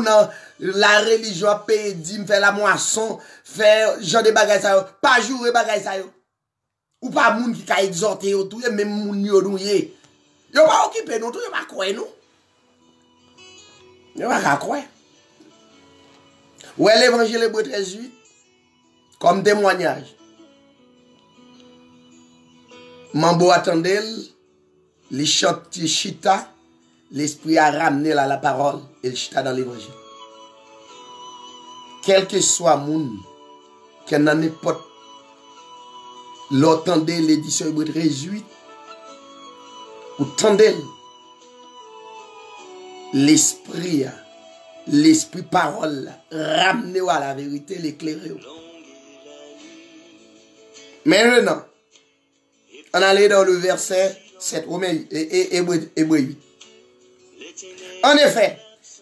la religion a payé, dit, faire la moisson, faire genre de bagaille ça, pas jouer bagaille ça. Ou pas moun qui a exhorté, tout, même moun yo douye. Yo pas occupé nous, tout, yo pas quoi nous. Yo pas quoi. Où est l'évangile Hébreux 13:8 comme témoignage. Mambo attendait, les chante chita, l'esprit a ramené la parole et le chita dans l'évangile. Quel que soit moun, qu'il n'en ait pas, l'entendez l'édition Hébreux 13:8, ou tendez l'esprit parole, ramenez-vous à la vérité, l'éclairez. Maintenant, on allait dans le verset 7, Hébreux 8. En effet,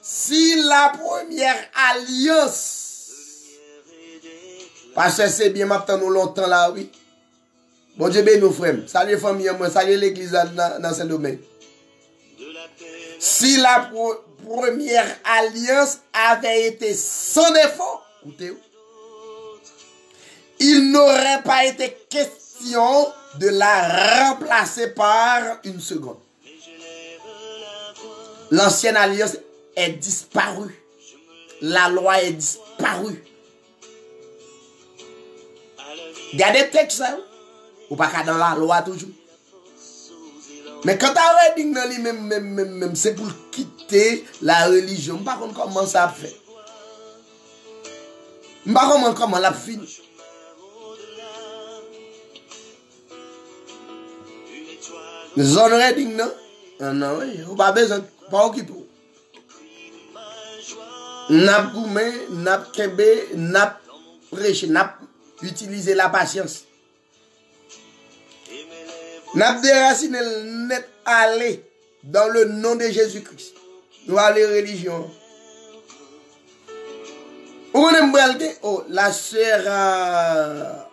si la première alliance, parce que c'est bien maintenant nous longtemps là, oui. Bon Dieu béni nos frères. Salut famille, moi, salut l'église dans ce domaine. Si la première alliance avait été sans défaut, écoutez, il n'aurait pas été question de la remplacer par une seconde. L'ancienne alliance est disparue. La loi est disparue. Regardez le texte, ça. Ou pas dans la loi toujours. Mais quand tu as dit même c'est pour quitter la religion. Je ne sais pas comment ça fait. Je ne sais pas comment ça fini. Zone reading, non? Non, oui. Ou pas besoin. Pas occupé. N'a goumé, n'a kembe, n'a prêché, n'a utilisé la patience. N'a déraciné net aller dans le nom de Jésus-Christ. Nous allons religion. On aime oh, la sœur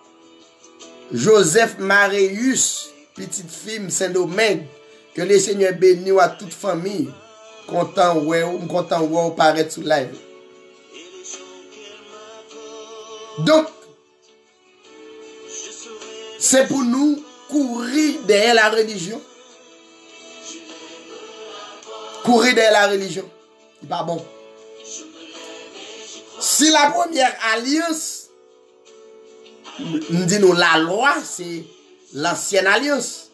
Joseph Marius, petite fille Saint-Domingue, que le Seigneur bénisse à toute famille. Content ouais, paraître sous live. Donc, c'est pour nous courir derrière la religion. Courir derrière la religion. C'est pas bon. Si la première alliance, nous disons la loi, c'est l'ancienne alliance.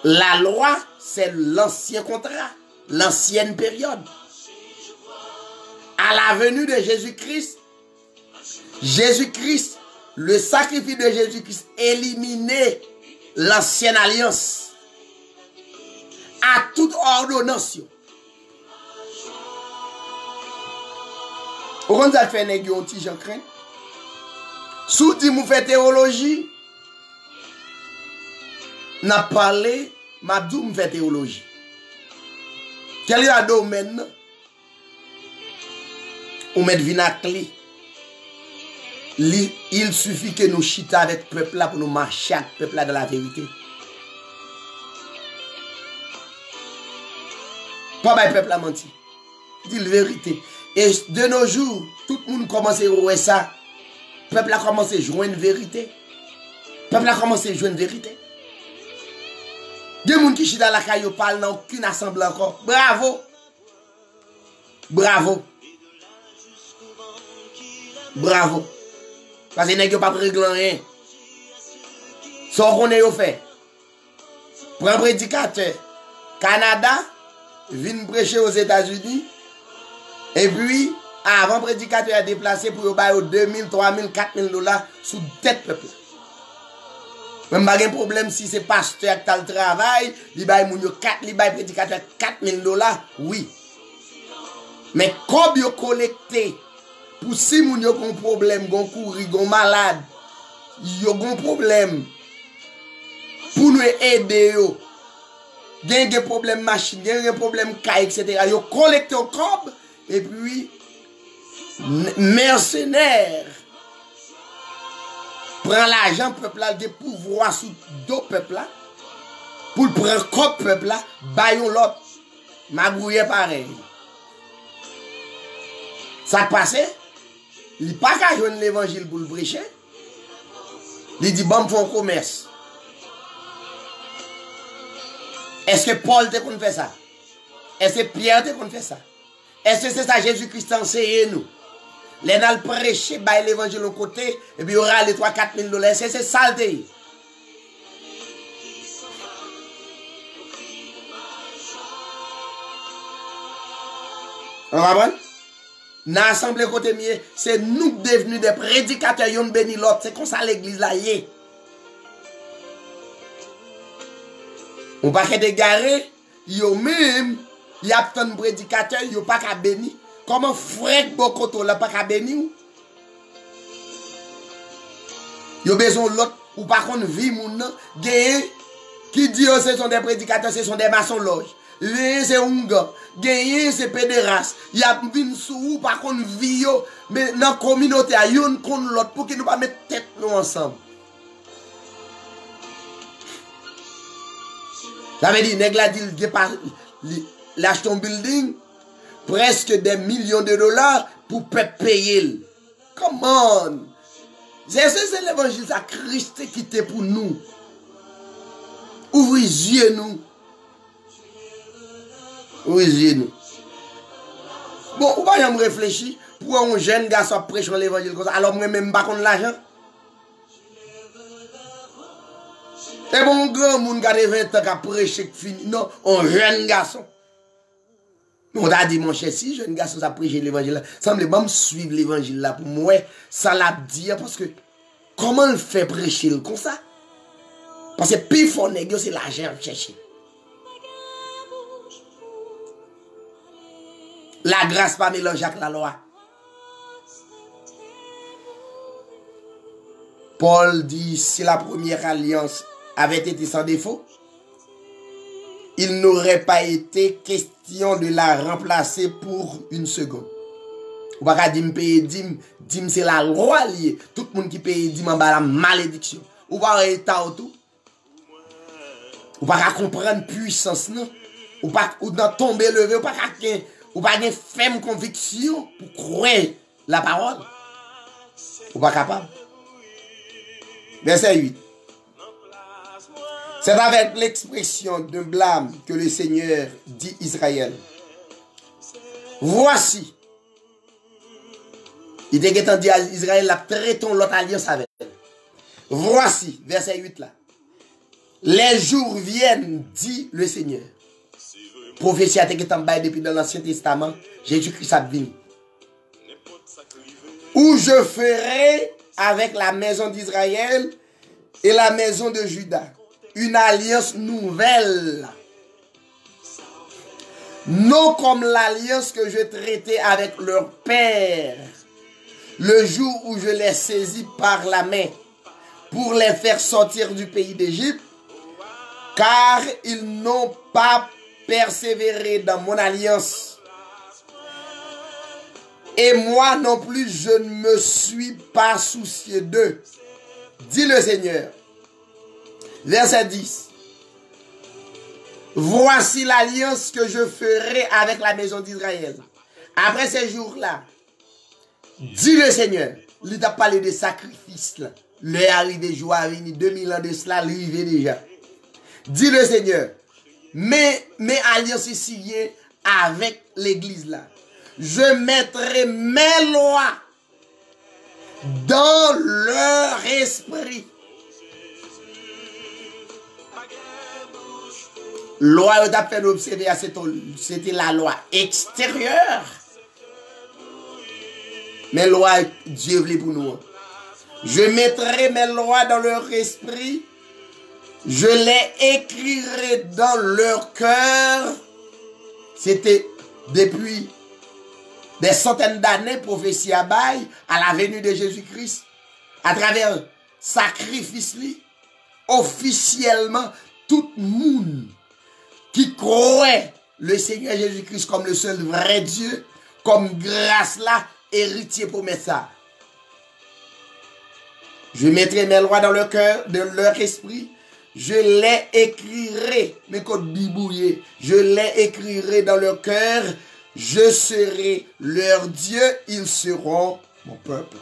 La loi, c'est l'ancien contrat, l'ancienne période. À la venue de Jésus-Christ, le sacrifice de Jésus-Christ éliminait l'ancienne alliance à toute ordonnance. Pourquoi ça fait un petit Jean craint? Sous dit vous faites théologie, n'a parlé, m'a dit vous faites théologie. Quel est le domaine? On met vinacli. Il suffit que nous chita avec le peuple là pour nous marcher avec le peuple là dans la vérité. Pas le peuple a menti. Dit la vérité. Et de nos jours, tout le monde commence à voir ça. Le peuple a commencé à jouer une vérité. Le peuple a commencé à jouer une vérité. Des gens qui chita la caille parlent dans aucune assemblée encore. Bravo. Bravo. Bravo. Parce que n'est pas régler rien. Sans qu'on ait fait. Pour un prédicateur, Canada, vient prêcher aux États-Unis. Et puis, avant le prédicateur a déplacé pour y 2000, 3000, 4000 $ sous tête peuple. Même pas de problème si c'est pasteur qui a le travail, il va y prédicateur 4000 $, oui. Mais comme il collecté, pour si moun yo gon problème, gon kouri, gon malade, yo gon problème, pour nous aider yo, gen des problèmes machine, gen des problèmes cas, etc. Yo collecté au corps, et puis, mercenaires, prend l'argent peuple là, des pouvoirs sous deux peuples là, pour le prendre comme peuple là, bayon l'autre, magouille pareil. Ça passe, il n'est pas qu'à joindre l'évangile pour le prêcher. Il dit, bon, font commerce. Est-ce que Paul te qu'on fait ça? Est-ce que Pierre te qu'on fait ça? Est-ce que c'est ça Jésus-Christ enseigne nous? Les gens prêcher, bailler l'évangile au côté, et puis il y aura les 3-4 000 $. Est-ce que c'est saleté? On va voir? Dans l'assemblée côté mieux, c'est nous devenus des prédicateurs, yon béni l'autre. C'est comme ça l'église là y est. On va pas garé, yo même, y a tant de prédicateurs, yo pas qu'à béni. Comment frère Bokoto là pas qu'à béni? Yo besoin l'autre, ou par contre vie moun nan, qui dit ce sont des prédicateurs, ce sont des maçons loges. c'est Unga, gagné c'est pédéras. Il y a vin sous par contre vio, mais dans la communauté, il y a une contre l'autre pour que nous pas mettre tête nous ensemble. Ça veut dire, nèg la dit, lâche ton building, presque des millions de dollars pour payer. Come on! C'est l'évangile, ça Christ qui était pour nous. Ouvrez les yeux nous. Ouvrez les yeux nous. Bon, ou pas j'aime réfléchir pour un jeune garçon prêcher l'évangile comme ça, alors moi même pas contre l'argent. Et bon, grand monde qui a 20 ans qui a prêché fini. Non, un jeune garçon. On a dit, mon cher, si jeune garçon a prêché l'évangile, semble pas me suivre l'évangile là pour moi. Ça l'a dit parce que comment il fait prêcher comme ça? Parce que plus fort nèg c'est l'argent chercher. La grâce pas mélanger avec la loi. Paul dit, si la première alliance avait été sans défaut, il n'aurait pas été question de la remplacer pour une seconde. Ou pas dire payer dim c'est la loi liée. Tout le monde qui paye dim en bas la malédiction. Ou pas état tout. Ou pas comprendre puissance non. Ou pas ou dans tomber lever ou pas une ferme conviction pour croire la parole. Ou pas capable. Verset 8. C'est avec l'expression de blâme que le Seigneur dit Israël. Voici. Il était dit à Israël, la traitons l'autre alliance avec elle. Voici, verset 8 là. Les jours viennent, dit le Seigneur. Prophétie a été en bas depuis dans l'Ancien Testament. Jésus-Christ a venu. Où je ferai avec la maison d'Israël et la maison de Juda une alliance nouvelle. Non comme l'alliance que je traitais avec leur père le jour où je les saisis par la main pour les faire sortir du pays d'Égypte, car ils n'ont pas persévéré dans mon alliance. Et moi non plus, je ne me suis pas soucié d'eux, dit le Seigneur. Verset 10. Voici l'alliance que je ferai avec la maison d'Israël. Après ces jours-là, dit le Seigneur, il t'a parlé de sacrifice là. L'heure arrivé, jour à venir, 2000 ans de cela, arrivé déjà. Dit le Seigneur, mes alliances ici avec l'église là. Je mettrai mes lois dans leur esprit. Loi que tu as fait observer, c'était la loi extérieure. Mais loi, Dieu voulait pour nous. Je mettrai mes lois dans leur esprit. Je les écrirai dans leur cœur. C'était depuis des centaines d'années, prophétie à bail, à la venue de Jésus-Christ, à travers sacrifice, officiellement, tout le monde qui croit le Seigneur Jésus-Christ comme le seul vrai Dieu, comme grâce là, héritier pour mettre ça. Je mettrai mes lois dans leur cœur, dans leur esprit. Je les écrirai, mes codes bibouillés, je les écrirai dans leur cœur. Je serai leur Dieu, ils seront mon peuple.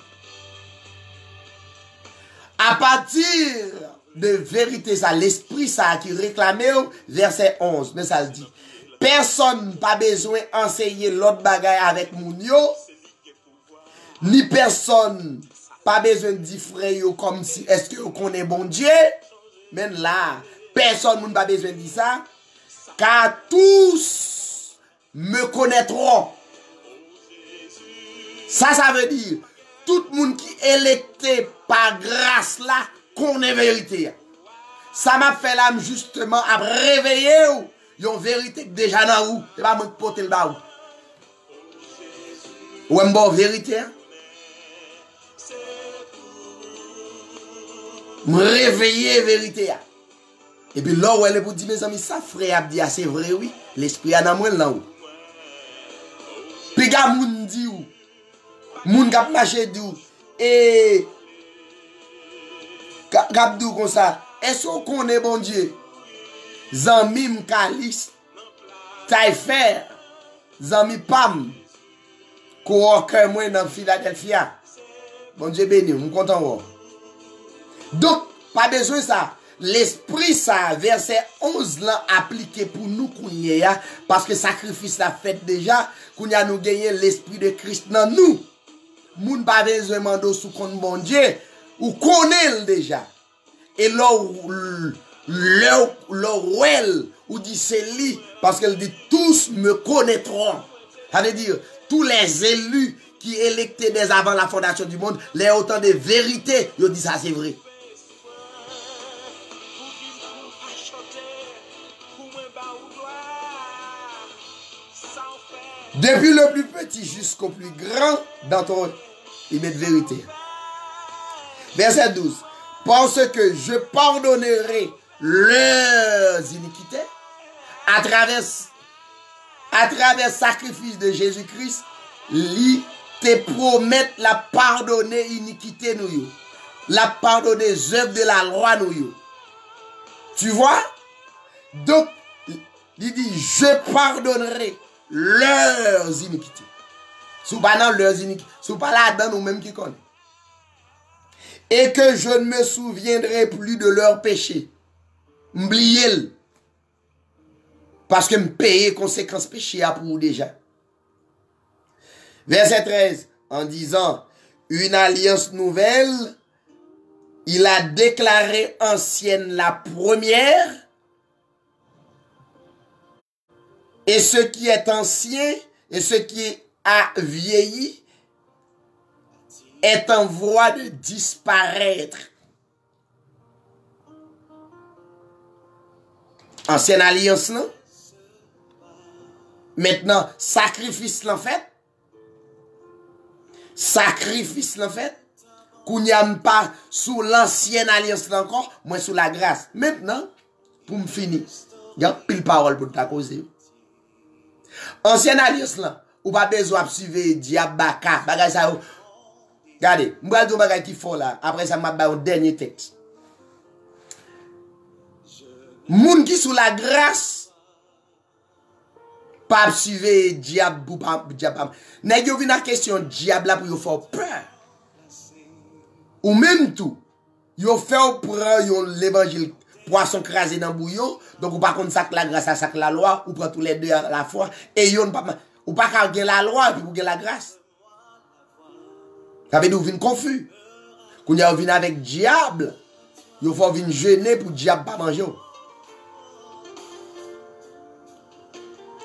À partir de vérité, ça, l'esprit, ça, qui réclamait, verset 11, mais ça le dit. Personne pas besoin d'enseigner l'autre bagaille avec mon yo, ni personne pas besoin de dire frère comme si, est-ce que vous connaissez bon Dieu? Mais là, personne n'a pas besoin de dire ça, car tous me connaîtront. Ça veut dire, tout le monde qui est électé par grâce là, connaît vérité. Ça m'a fait l'âme justement à réveiller une vérité déjà dans vous. C'est pas moi qui porte le bas. Ou une bonne vérité. Me réveiller vérité. Et puis là où elle est pour dire, mes amis, ça frère a dit, c'est vrai, oui. L'esprit a dans moi là où. Puis gars, moun dit où. Moun kap marché dit où. Et kap dit comme ça. Est-ce qu'on connaît bon Dieu? Zami Mkalis. Taïfer. Zami Pam. Coworker moi dans Philadelphia. Bon Dieu béni, on content. Donc, pas besoin de ça. L'esprit ça, verset 11 là, appliqué pour nous kounya, parce que sacrifice la fait déjà, kounya nous gagné l'esprit de Christ dans nous. Moun pas besoin mando sous compte bon Dieu, ou connaît déjà. Et l'ouel, ou dit c'est lui, parce qu'elle dit tous me connaîtront. Ça veut dire, tous les élus qui électaient dès avant la fondation du monde, les autant de vérité, ils disent ça c'est vrai. Depuis le plus petit jusqu'au plus grand d'entre eux, ils mettent vérité. Verset 12. Parce que je pardonnerai leurs iniquités à travers sacrifice de Jésus-Christ, lui te promet la pardonner iniquité nous, la pardonner les œuvres de la loi nous. Tu vois? Donc, il dit, je pardonnerai leurs iniquités. Sous pas dans leurs iniquités, sous pas là-dedans nous-mêmes qui connaissons. Et que je ne me souviendrai plus de leurs péchés. M'bliel. Parce que me payer conséquences péché à pour déjà. Verset 13, en disant, une alliance nouvelle, il a déclaré ancienne la première, et ce qui est ancien, et ce qui a vieilli, est en voie de disparaître. Ancienne alliance, non? Maintenant, sacrifice l'en fait. Sacrifice l'en fait. Qu'on n'y a pas sous l'ancienne alliance encore, moi sous la grâce. Maintenant, pour me finir, il y a pile parole pour ta cause. Ancienne alliance là, ou pas besoin de suivre diable baka, bagay ça. Regardez, m'bral do bagay qui fort là, après ça m'a ba un dernier texte. Moun qui sous la grâce pas suivre diable ou pas diable. Nèg yo vinn à question diable là pour yo faire peur. Ou même tout, yo fait prend l'évangile poisson crasé dans bouillon, donc ou pas contre sac la grâce à sac la loi, ou prend tous les deux à la fois et yo pas ou pas gagner la loi puis pour gagner la grâce. Ça veut dire vinn confus. Quand yo vinn avec diable, yo faut vinn jeûner pour diable pas manger.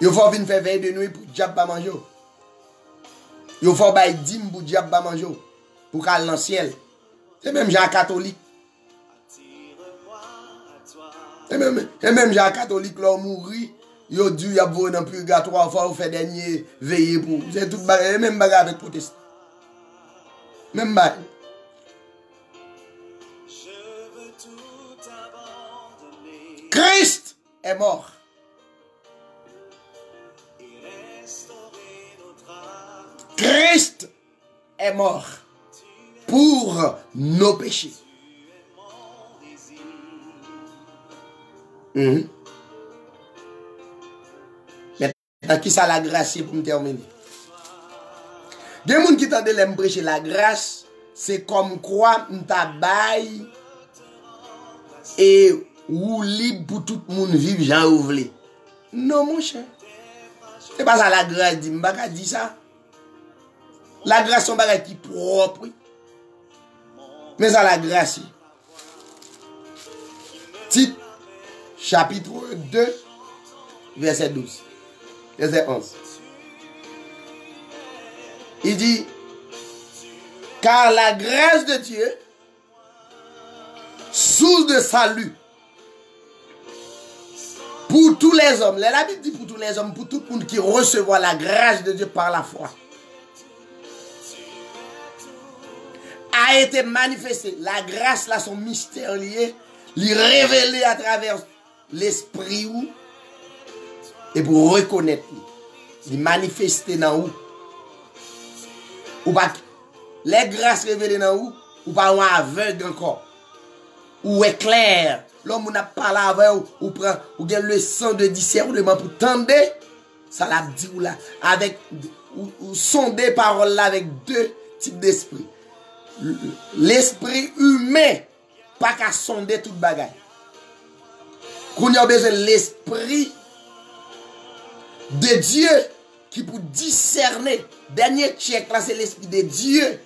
Yo faut vinn faire veille de nuit pour diable pas manger. Yo faut bay dîme pour diable pas manger pour qu'aller dans le ciel. C'est même Jean catholique. Et même Jean catholique là mourir, yo dit y a beau dans purgatoire, faut faire dernier veiller pour. C'est tout même bagarre avec protestant. Même bagarre. Christ est mort. Christ est mort pour nos péchés. Maintenant, qui ça la grâce pour me terminer? Des gens qui tendent à prêcher la grâce, c'est comme quoi m'ta bail et ou libre pour tout le monde vivre Jean Ouvlé. Non mon cher. C'est pas ça la grâce dit, m'baka dit ça. La grâce son bagay qui propre. Mais ça la grâce. Titre chapitre 2 verset 12. Verset 11. Il dit, car la grâce de Dieu, source de salut, pour tous les hommes, la Bible dit pour tous les hommes, pour tout le monde qui recevra la grâce de Dieu par la foi, a été manifestée. La grâce là, son mystère lié, lui révélé à travers l'esprit ou et pour reconnaître, il manifester dans ou pas les grâces révélées dans ou pas un aveugle encore ou éclair. L'homme n'a pas la avec ou prend ou gagne le sang de discernement pour tendre ça l'a dit ou là avec ou sonder parole là avec deux types d'esprit. L'esprit humain pas qu'à sonder toute bagaille. Qu'on a besoin de l'esprit de Dieu qui pour discerner. Dernier check là c'est l'esprit de Dieu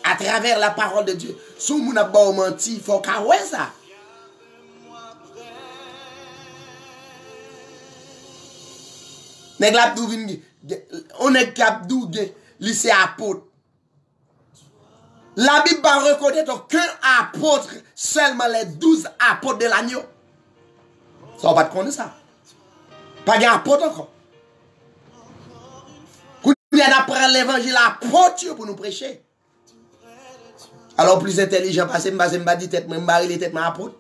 à travers la parole de Dieu. Si on n'a pas menti, il faut qu'on ouais ça. On est capable de lycée apôtre. La Bible va reconnaître qu'un apôtre, seulement les 12 apôtres de l'agneau. Ça, on va pas connaître ça. Pas d'apôtre encore. Quand il y a d'apprendre l'évangile apôtre pour nous prêcher. Alors, plus intelligent, parce que je ne vais pas dire tête, je vais les têtes apôtre.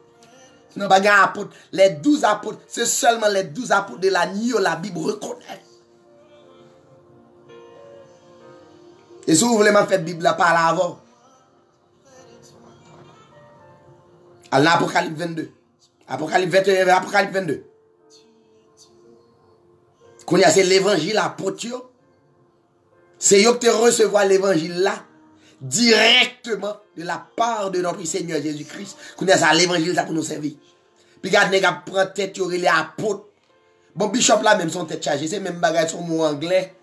Non, pas d'apôtre. Les 12 apôtres, c'est seulement les 12 apôtres de l'agneau, la Bible reconnaît. Et si vous voulez m'en faire Bible là par là avant. À l'Apocalypse 22. Apocalypse 21 et Apocalypse 22. Quand il y a c'est l'évangile apôtre, c'est eux qui recevoir l'évangile là directement de la part de notre Seigneur Jésus-Christ. Quand il y a ça l'évangile là pour nous servir. Puis regarde, les gars prennent tête, les apôtres. Bon, bishop là même son tête chargée, c'est même bagage son mot anglais.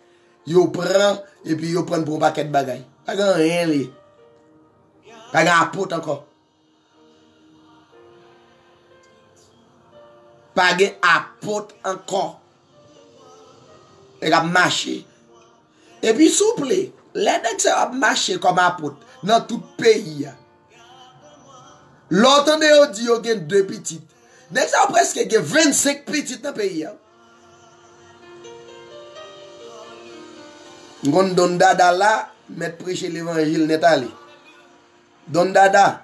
Yo prend et puis yo prend pour un paquet de bagaille. Pas grand rien li. Pas grand apôtre encore. Pas grand apôtre encore. Et a marché. Et puis souple, les nèg a marché comme apôtre dans tout pays. L'autre de dit yo gen deux petites. Nèg ça presque gen 25 petites dans pays. Gon Don Dada là, mettre prêcher l'évangile net allé. Don Dada.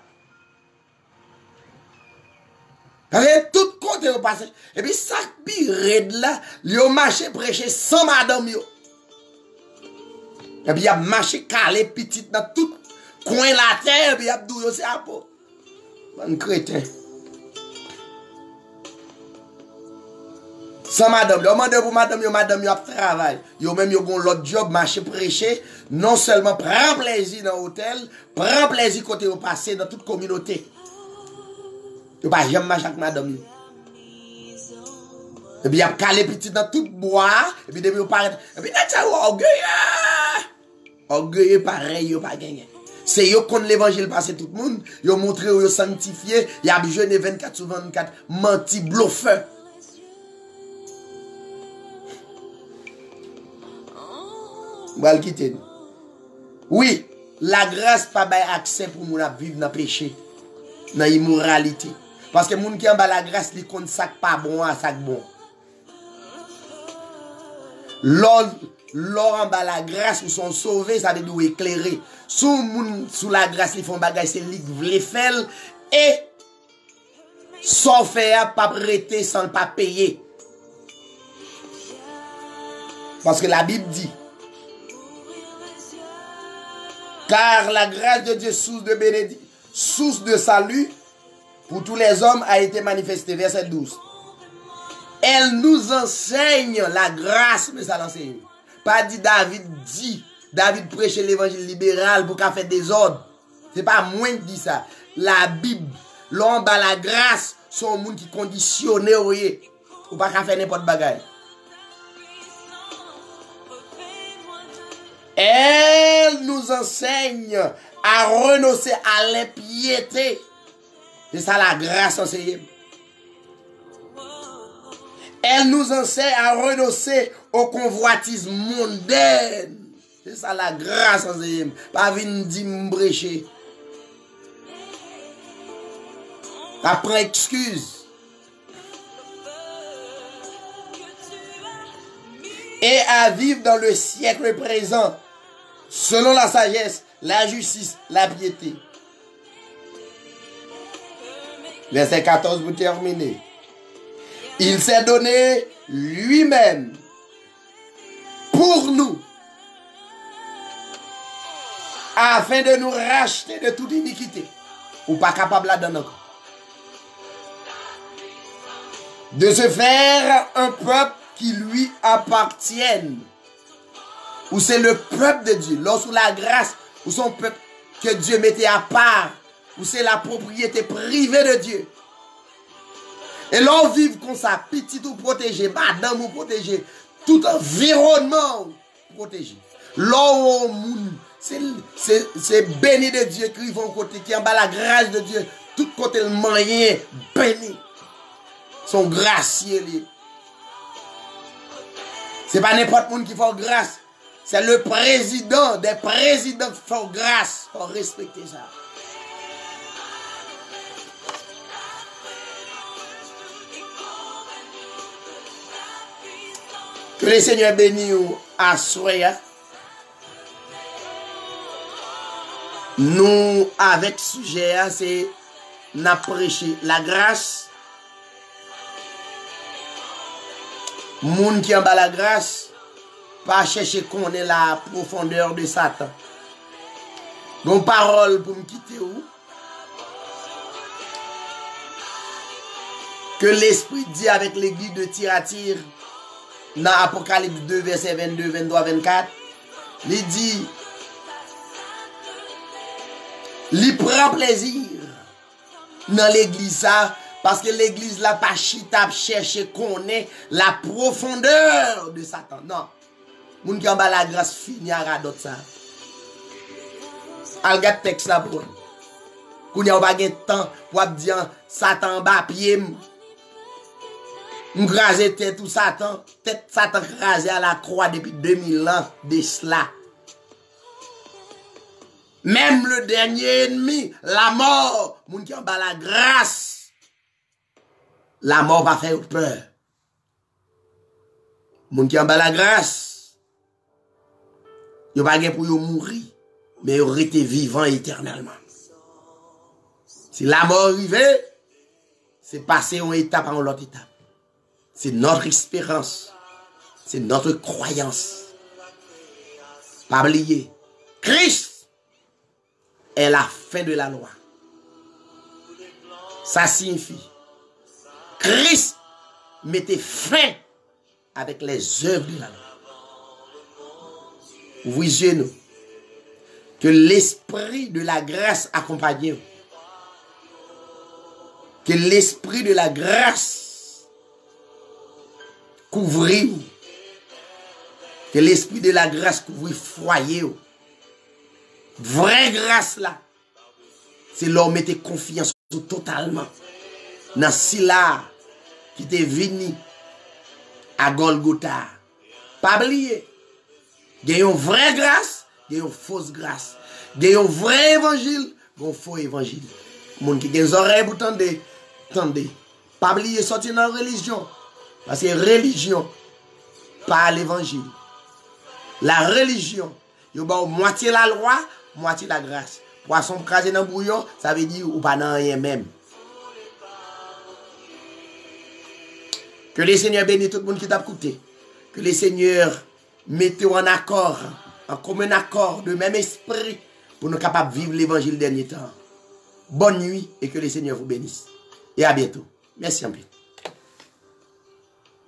Avec tout côté au passé. Et puis ça red là, yo marché prêcher sans madame yo. Et puis y a marché calé petite dans tout coin la terre, et puis y a dou yo c'est apo. Bon crétin. Sans madame, yo mande pour madame yo a travail. Yo même yo gon l'autre job, marché prêcher, non seulement prend plaisir dans l'hôtel, prend plaisir côté au passé dans toute communauté. Yo pas jamais marcher avec madame yo. Et puis y a calé petit dans tout bois, et puis depuis yo paraît, et puis net ça orgueil. Orgueil pareil yo pas gagné. C'est yo qu'on l'évangile passer tout le monde, yo montré yo sanctifié, y a jeûné 24/24, menti bluffeur. Bon, quitter. Oui, la grâce pas bail accès pour nous vivre dans le péché, dans l'immoralité. Parce que moun qui en bas la grâce, li compte sac pas bon à sac bon. L'or en bas la grâce ou sont sauvés, ça veut dire éclairer. Sous la grâce, ils font bagay, c'est li vle faire et sans faire pas prêter sans pas payer. Parce que la Bible dit, car la grâce de Dieu, source de bénédiction, source de salut pour tous les hommes a été manifestée. Verset 12. Elle nous enseigne la grâce, mais ça l'enseigne. Pas dit David prêchait l'évangile libéral pour qu'à faire des ordres. C'est pas moi qui dit ça. La Bible, l'homme a la grâce, son monde qui conditionne, ou pas qu'à faire n'importe bagaille. Elle nous enseigne à renoncer à l'impiété. C'est ça la grâce enseignée. Elle nous enseigne à renoncer au convoitisme mondain. C'est ça la grâce enseignée. Pas venir dire m'brécher. Après excuse. Et à vivre dans le siècle présent, selon la sagesse, la justice, la piété. Verset 14 pour terminer. Il s'est donné lui-même pour nous, afin de nous racheter de toute iniquité. Ou pas capable là dedans encore. De se faire un peuple qui lui appartienne. Ou c'est le peuple de Dieu. Lorsque la grâce, ou son peuple que Dieu mettait à part. Ou c'est la propriété privée de Dieu. Et l'on vive comme ça, petit ou protégé, madame ou protégé, tout environnement protégé. L'on c'est béni de Dieu qui vont côté, qui en bas la grâce de Dieu, tout côté le moyen béni. Son gracieux. C'est pas n'importe qui qui fait grâce. C'est le président des présidents qui font grâce. Il faut respecter ça. Que le Seigneur bénisse à Soya. Nous, avec sujet, c'est n'a prêché la grâce. Moun qui en bas la grâce, pas chercher qu'on est la profondeur de Satan. Bon parole pour me quitter où? Que l'Esprit dit avec l'église de Thyatire, dans Apocalypse 2, verset 22, 23, 24, il dit, il prend plaisir dans l'église ça, parce que l'église là pas chita chercher qu'on est la profondeur de Satan. Non. Moun qui en bas la grâce fini à radot ça. Al gat texte là pour. Qu'on y a pas de temps pour dire Satan bas pied. M'craser tête tout Satan, tête Satan crasé à la croix depuis 2000 ans de cela. Même le dernier ennemi, la mort, moun qui en bas la grâce, la mort va faire peur. Moun qui en bas la grâce, yo pas pour yo mourir, mais yo rete vivant éternellement. Si la mort arrive, c'est passer une étape à l'autre étape. C'est notre espérance, c'est notre croyance. Pas oublier, Christ est la fin de la loi. Ça signifie, Christ mettait fin avec les œuvres de la loi. Ouvrez nous que l'esprit de la grâce accompagne vous. Que l'esprit de la grâce couvre vous. Que l'esprit de la grâce couvre foyer. Vraie grâce là, c'est l'homme mettez confiance totalement dans cela qui t'est venu à Golgotha. Pas oublier, il y a une vraie grâce, il y a une fausse grâce. Il y a un vrai évangile, il y a un faux évangile. Moun qui a des oreilles pour tendez. Pas oublier sortir dans la religion. Parce que religion, pas l'évangile. La religion, il y a moitié la loi, moitié la grâce. Poisson crasé dans le bouillon, ça veut dire ou pas dans rien même. Que le Seigneur bénisse tout le monde qui t'a écouté. Que le Seigneur mette en accord, en commun accord, de même esprit, pour nous capables de vivre l'évangile dernier temps. Bonne nuit et que le Seigneur vous bénisse. Et à bientôt. Merci un peu.